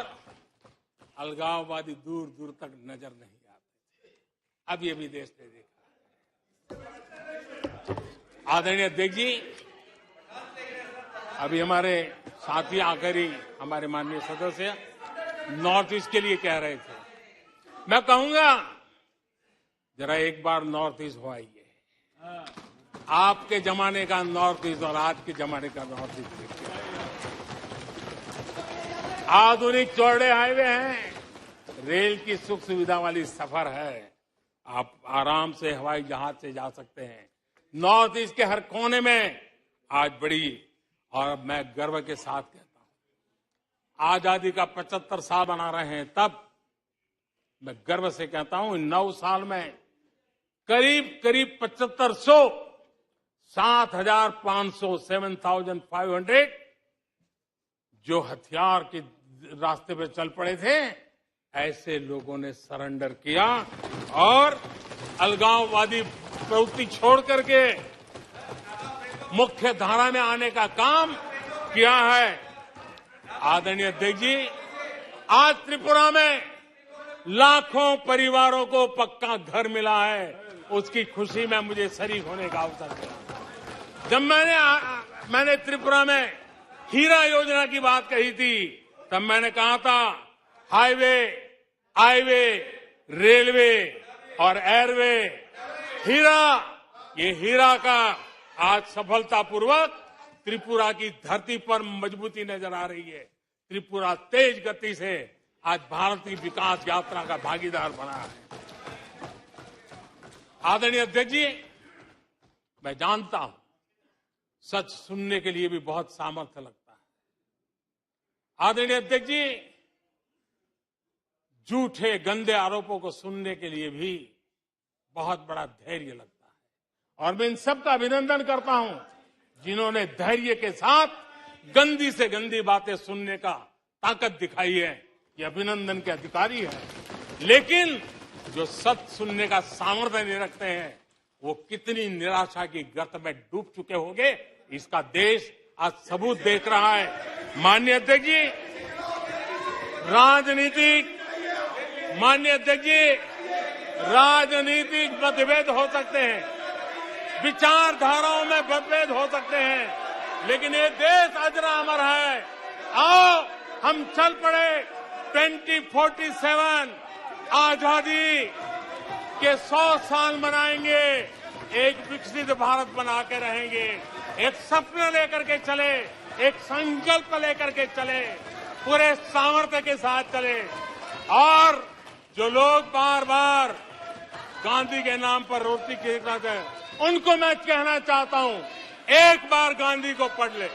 [SPEAKER 2] अलगाववादी दूर दूर तक नजर नहीं आते। अब ये भी देश ने देखा। आदरणीय अध्यक्ष जी, अभी हमारे साथी आकर ही हमारे माननीय सदस्य नॉर्थ ईस्ट के लिए कह रहे थे। मैं कहूंगा जरा एक बार नॉर्थ ईस्ट हो आइए। आपके जमाने का नॉर्थ ईस्ट और आज के जमाने का नॉर्थ ईस्ट देखिए। आधुनिक चौड़े हाईवे हैं, रेल की सुख सुविधा वाली सफर है, आप आराम से हवाई जहाज से जा सकते हैं। नॉर्थ ईस्ट के हर कोने में आज बड़ी, और मैं गर्व के साथ कहता हूं, आजादी का 75 साल मना रहे हैं, तब मैं गर्व से कहता हूं 9 साल में करीब 7500 7,500 7,500 जो हथियार के रास्ते पे चल पड़े थे, ऐसे लोगों ने सरेंडर किया और अलगाववादी प्रवृत्ति छोड़ करके मुख्य धारा में आने का काम किया है। आदरणीय अध्यक्ष जी, आज त्रिपुरा में लाखों परिवारों को पक्का घर मिला है, उसकी खुशी में मुझे शरीक होने का अवसर मिला। जब मैंने त्रिपुरा में हीरा योजना की बात कही थी, तब मैंने कहा था हाईवे, हाईवे, रेलवे और एयरवे, हीरा, ये हीरा का आज सफलतापूर्वक त्रिपुरा की धरती पर मजबूती नजर आ रही है। त्रिपुरा तेज गति से आज भारत की विकास यात्रा का भागीदार बना है। आदरणीय अध्यक्ष जी, मैं जानता हूं सच सुनने के लिए भी बहुत सामर्थ्य लगता है। आदरणीय अध्यक्ष जी, झूठे गंदे आरोपों को सुनने के लिए भी बहुत बड़ा धैर्य लगता है और मैं इन सबका अभिनंदन करता हूं जिन्होंने धैर्य के साथ गंदी से गंदी बातें सुनने का ताकत दिखाई है। ये अभिनंदन के अधिकारी है। लेकिन जो सच सुनने का सामर्थ्य नहीं रखते हैं वो कितनी निराशा की गर्त में डूब चुके होंगे, इसका देश आज सबूत देख रहा है। माननीय अध्यक्ष जी, राजनीतिक मतभेद हो सकते हैं, विचारधाराओं में मतभेद हो सकते हैं, लेकिन ये देश अजरा अमर है। आओ हम चल पड़े 2047 आजादी के 100 साल मनाएंगे, एक विकसित भारत बना के रहेंगे, एक सपना लेकर के चले, एक संकल्प लेकर के चले, पूरे सामर्थ्य के साथ चले। और जो लोग बार बार गांधी के नाम पर रोटी खींचते हैं उनको मैं कहना चाहता हूं, एक बार गांधी को पढ़ ले,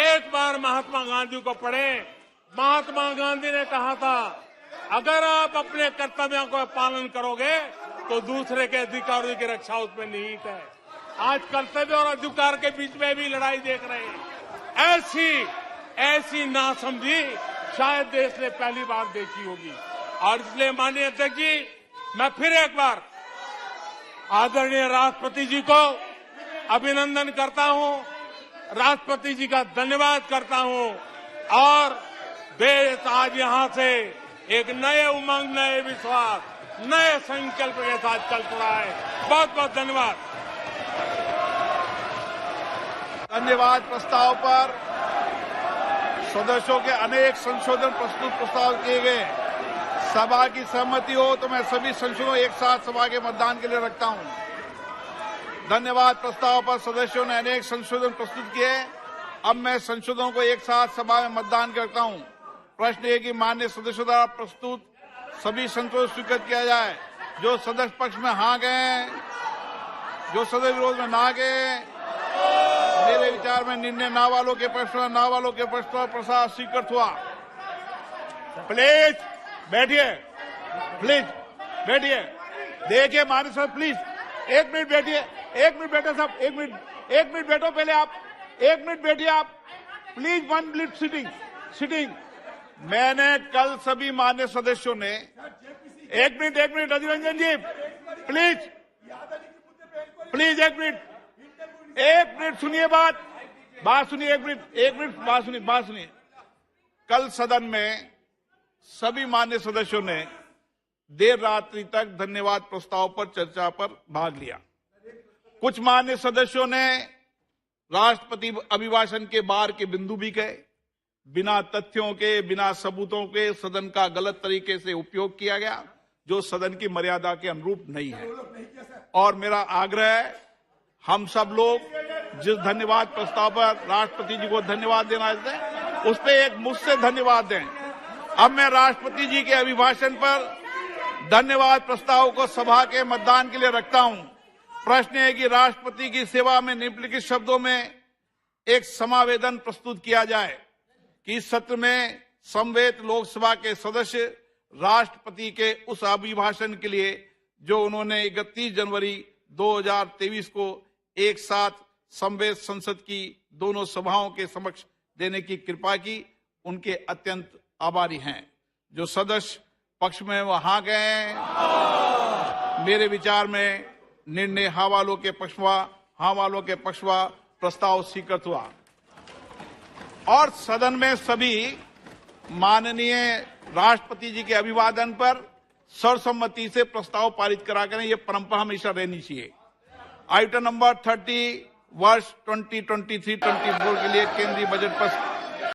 [SPEAKER 2] एक बार महात्मा गांधी को पढ़े। महात्मा गांधी ने कहा था, अगर आप अपने कर्तव्यों का पालन करोगे तो दूसरे के अधिकारों की रक्षा उसमें निहित है। आज कर्तव्य और अधिकार के बीच में भी लड़ाई देख रहे हैं। ऐसी नासमझी शायद देश ने पहली बार देखी होगी। और इसलिए माननीय अध्यक्ष जी, मैं फिर एक बार आदरणीय राष्ट्रपति जी को अभिनंदन करता हूं, राष्ट्रपति जी का धन्यवाद करता हूं और देश आज यहां से एक नए उमंग, नए विश्वास, नए संकल्प के साथ चल पड़ा है। बहुत बहुत धन्यवाद।
[SPEAKER 1] धन्यवाद। प्रस्ताव पर सदस्यों के अनेक संशोधन प्रस्ताव किए गए। सभा की सहमति हो तो मैं सभी संशोधन एक साथ सभा के मतदान के लिए रखता हूं। धन्यवाद। प्रस्ताव पर सदस्यों ने अनेक संशोधन प्रस्तुत किए। अब मैं संशोधनों को एक साथ सभा में मतदान करता हूं। प्रश्न ये कि माननीय सदस्यों द्वारा प्रस्तुत सभी संशोधन स्वीकृत किया जाए। जो सदस्य पक्ष में हाँ गए, जो सदस्य विरोध में ना गए, मेरे विचार में निर्णय ना वालों के पक्ष में, ना वालों के पक्ष में प्रसाद स्वीकृत हुआ। प्लीज बैठिए, प्लीज बैठिए। देखिए माननीय सर, प्लीज एक मिनट बैठिए, एक मिनट बैठे साहब, एक मिनट बैठो पहले आप, एक मिनट बैठिए आप, प्लीज 1 मिनट सिटिंग। मैंने कल सभी मान्य सदस्यों ने एक मिनट अधीर रंजन जी, प्लीज एक मिनट सुनिए, बात सुनिए, एक मिनट बात सुनिए। कल सदन में सभी मान्य सदस्यों ने देर रात्रि तक धन्यवाद प्रस्ताव पर चर्चा पर भाग लिया। कुछ मान्य सदस्यों ने राष्ट्रपति अभिभाषण के बाहर के बिंदु भी गए। बिना तथ्यों के, बिना सबूतों के सदन का गलत तरीके से उपयोग किया गया, जो सदन की मर्यादा के अनुरूप नहीं है। और मेरा आग्रह है, हम सब लोग जिस धन्यवाद प्रस्ताव पर राष्ट्रपति जी को धन्यवाद देना चाहते हैं, उस पर एक मुझसे धन्यवाद दें। अब मैं राष्ट्रपति जी के अभिभाषण पर धन्यवाद प्रस्ताव को सभा के मतदान के लिए रखता हूं। प्रश्न है कि राष्ट्रपति की सेवा में निम्नलिखित शब्दों में एक समावेदन प्रस्तुत किया जाए कि इस सत्र में समवेत लोकसभा के सदस्य राष्ट्रपति के उस अभिभाषण के लिए जो उन्होंने 31 जनवरी 2023 को एक साथ समवेत संसद की दोनों सभाओं के समक्ष देने की कृपा की, उनके अत्यंत आभारी हैं। जो सदस्य पक्ष में वहां गए, मेरे विचार में निर्णय हाँ वालों के पक्षवा प्रस्ताव स्वीकृत हुआ और सदन में सभी माननीय राष्ट्रपति जी के अभिवादन पर सर्वसम्मति से प्रस्ताव पारित करा करें। ये परंपरा हमेशा रहनी चाहिए। आइटम नंबर 30 वर्ष 2023-24 के लिए केंद्रीय बजट पर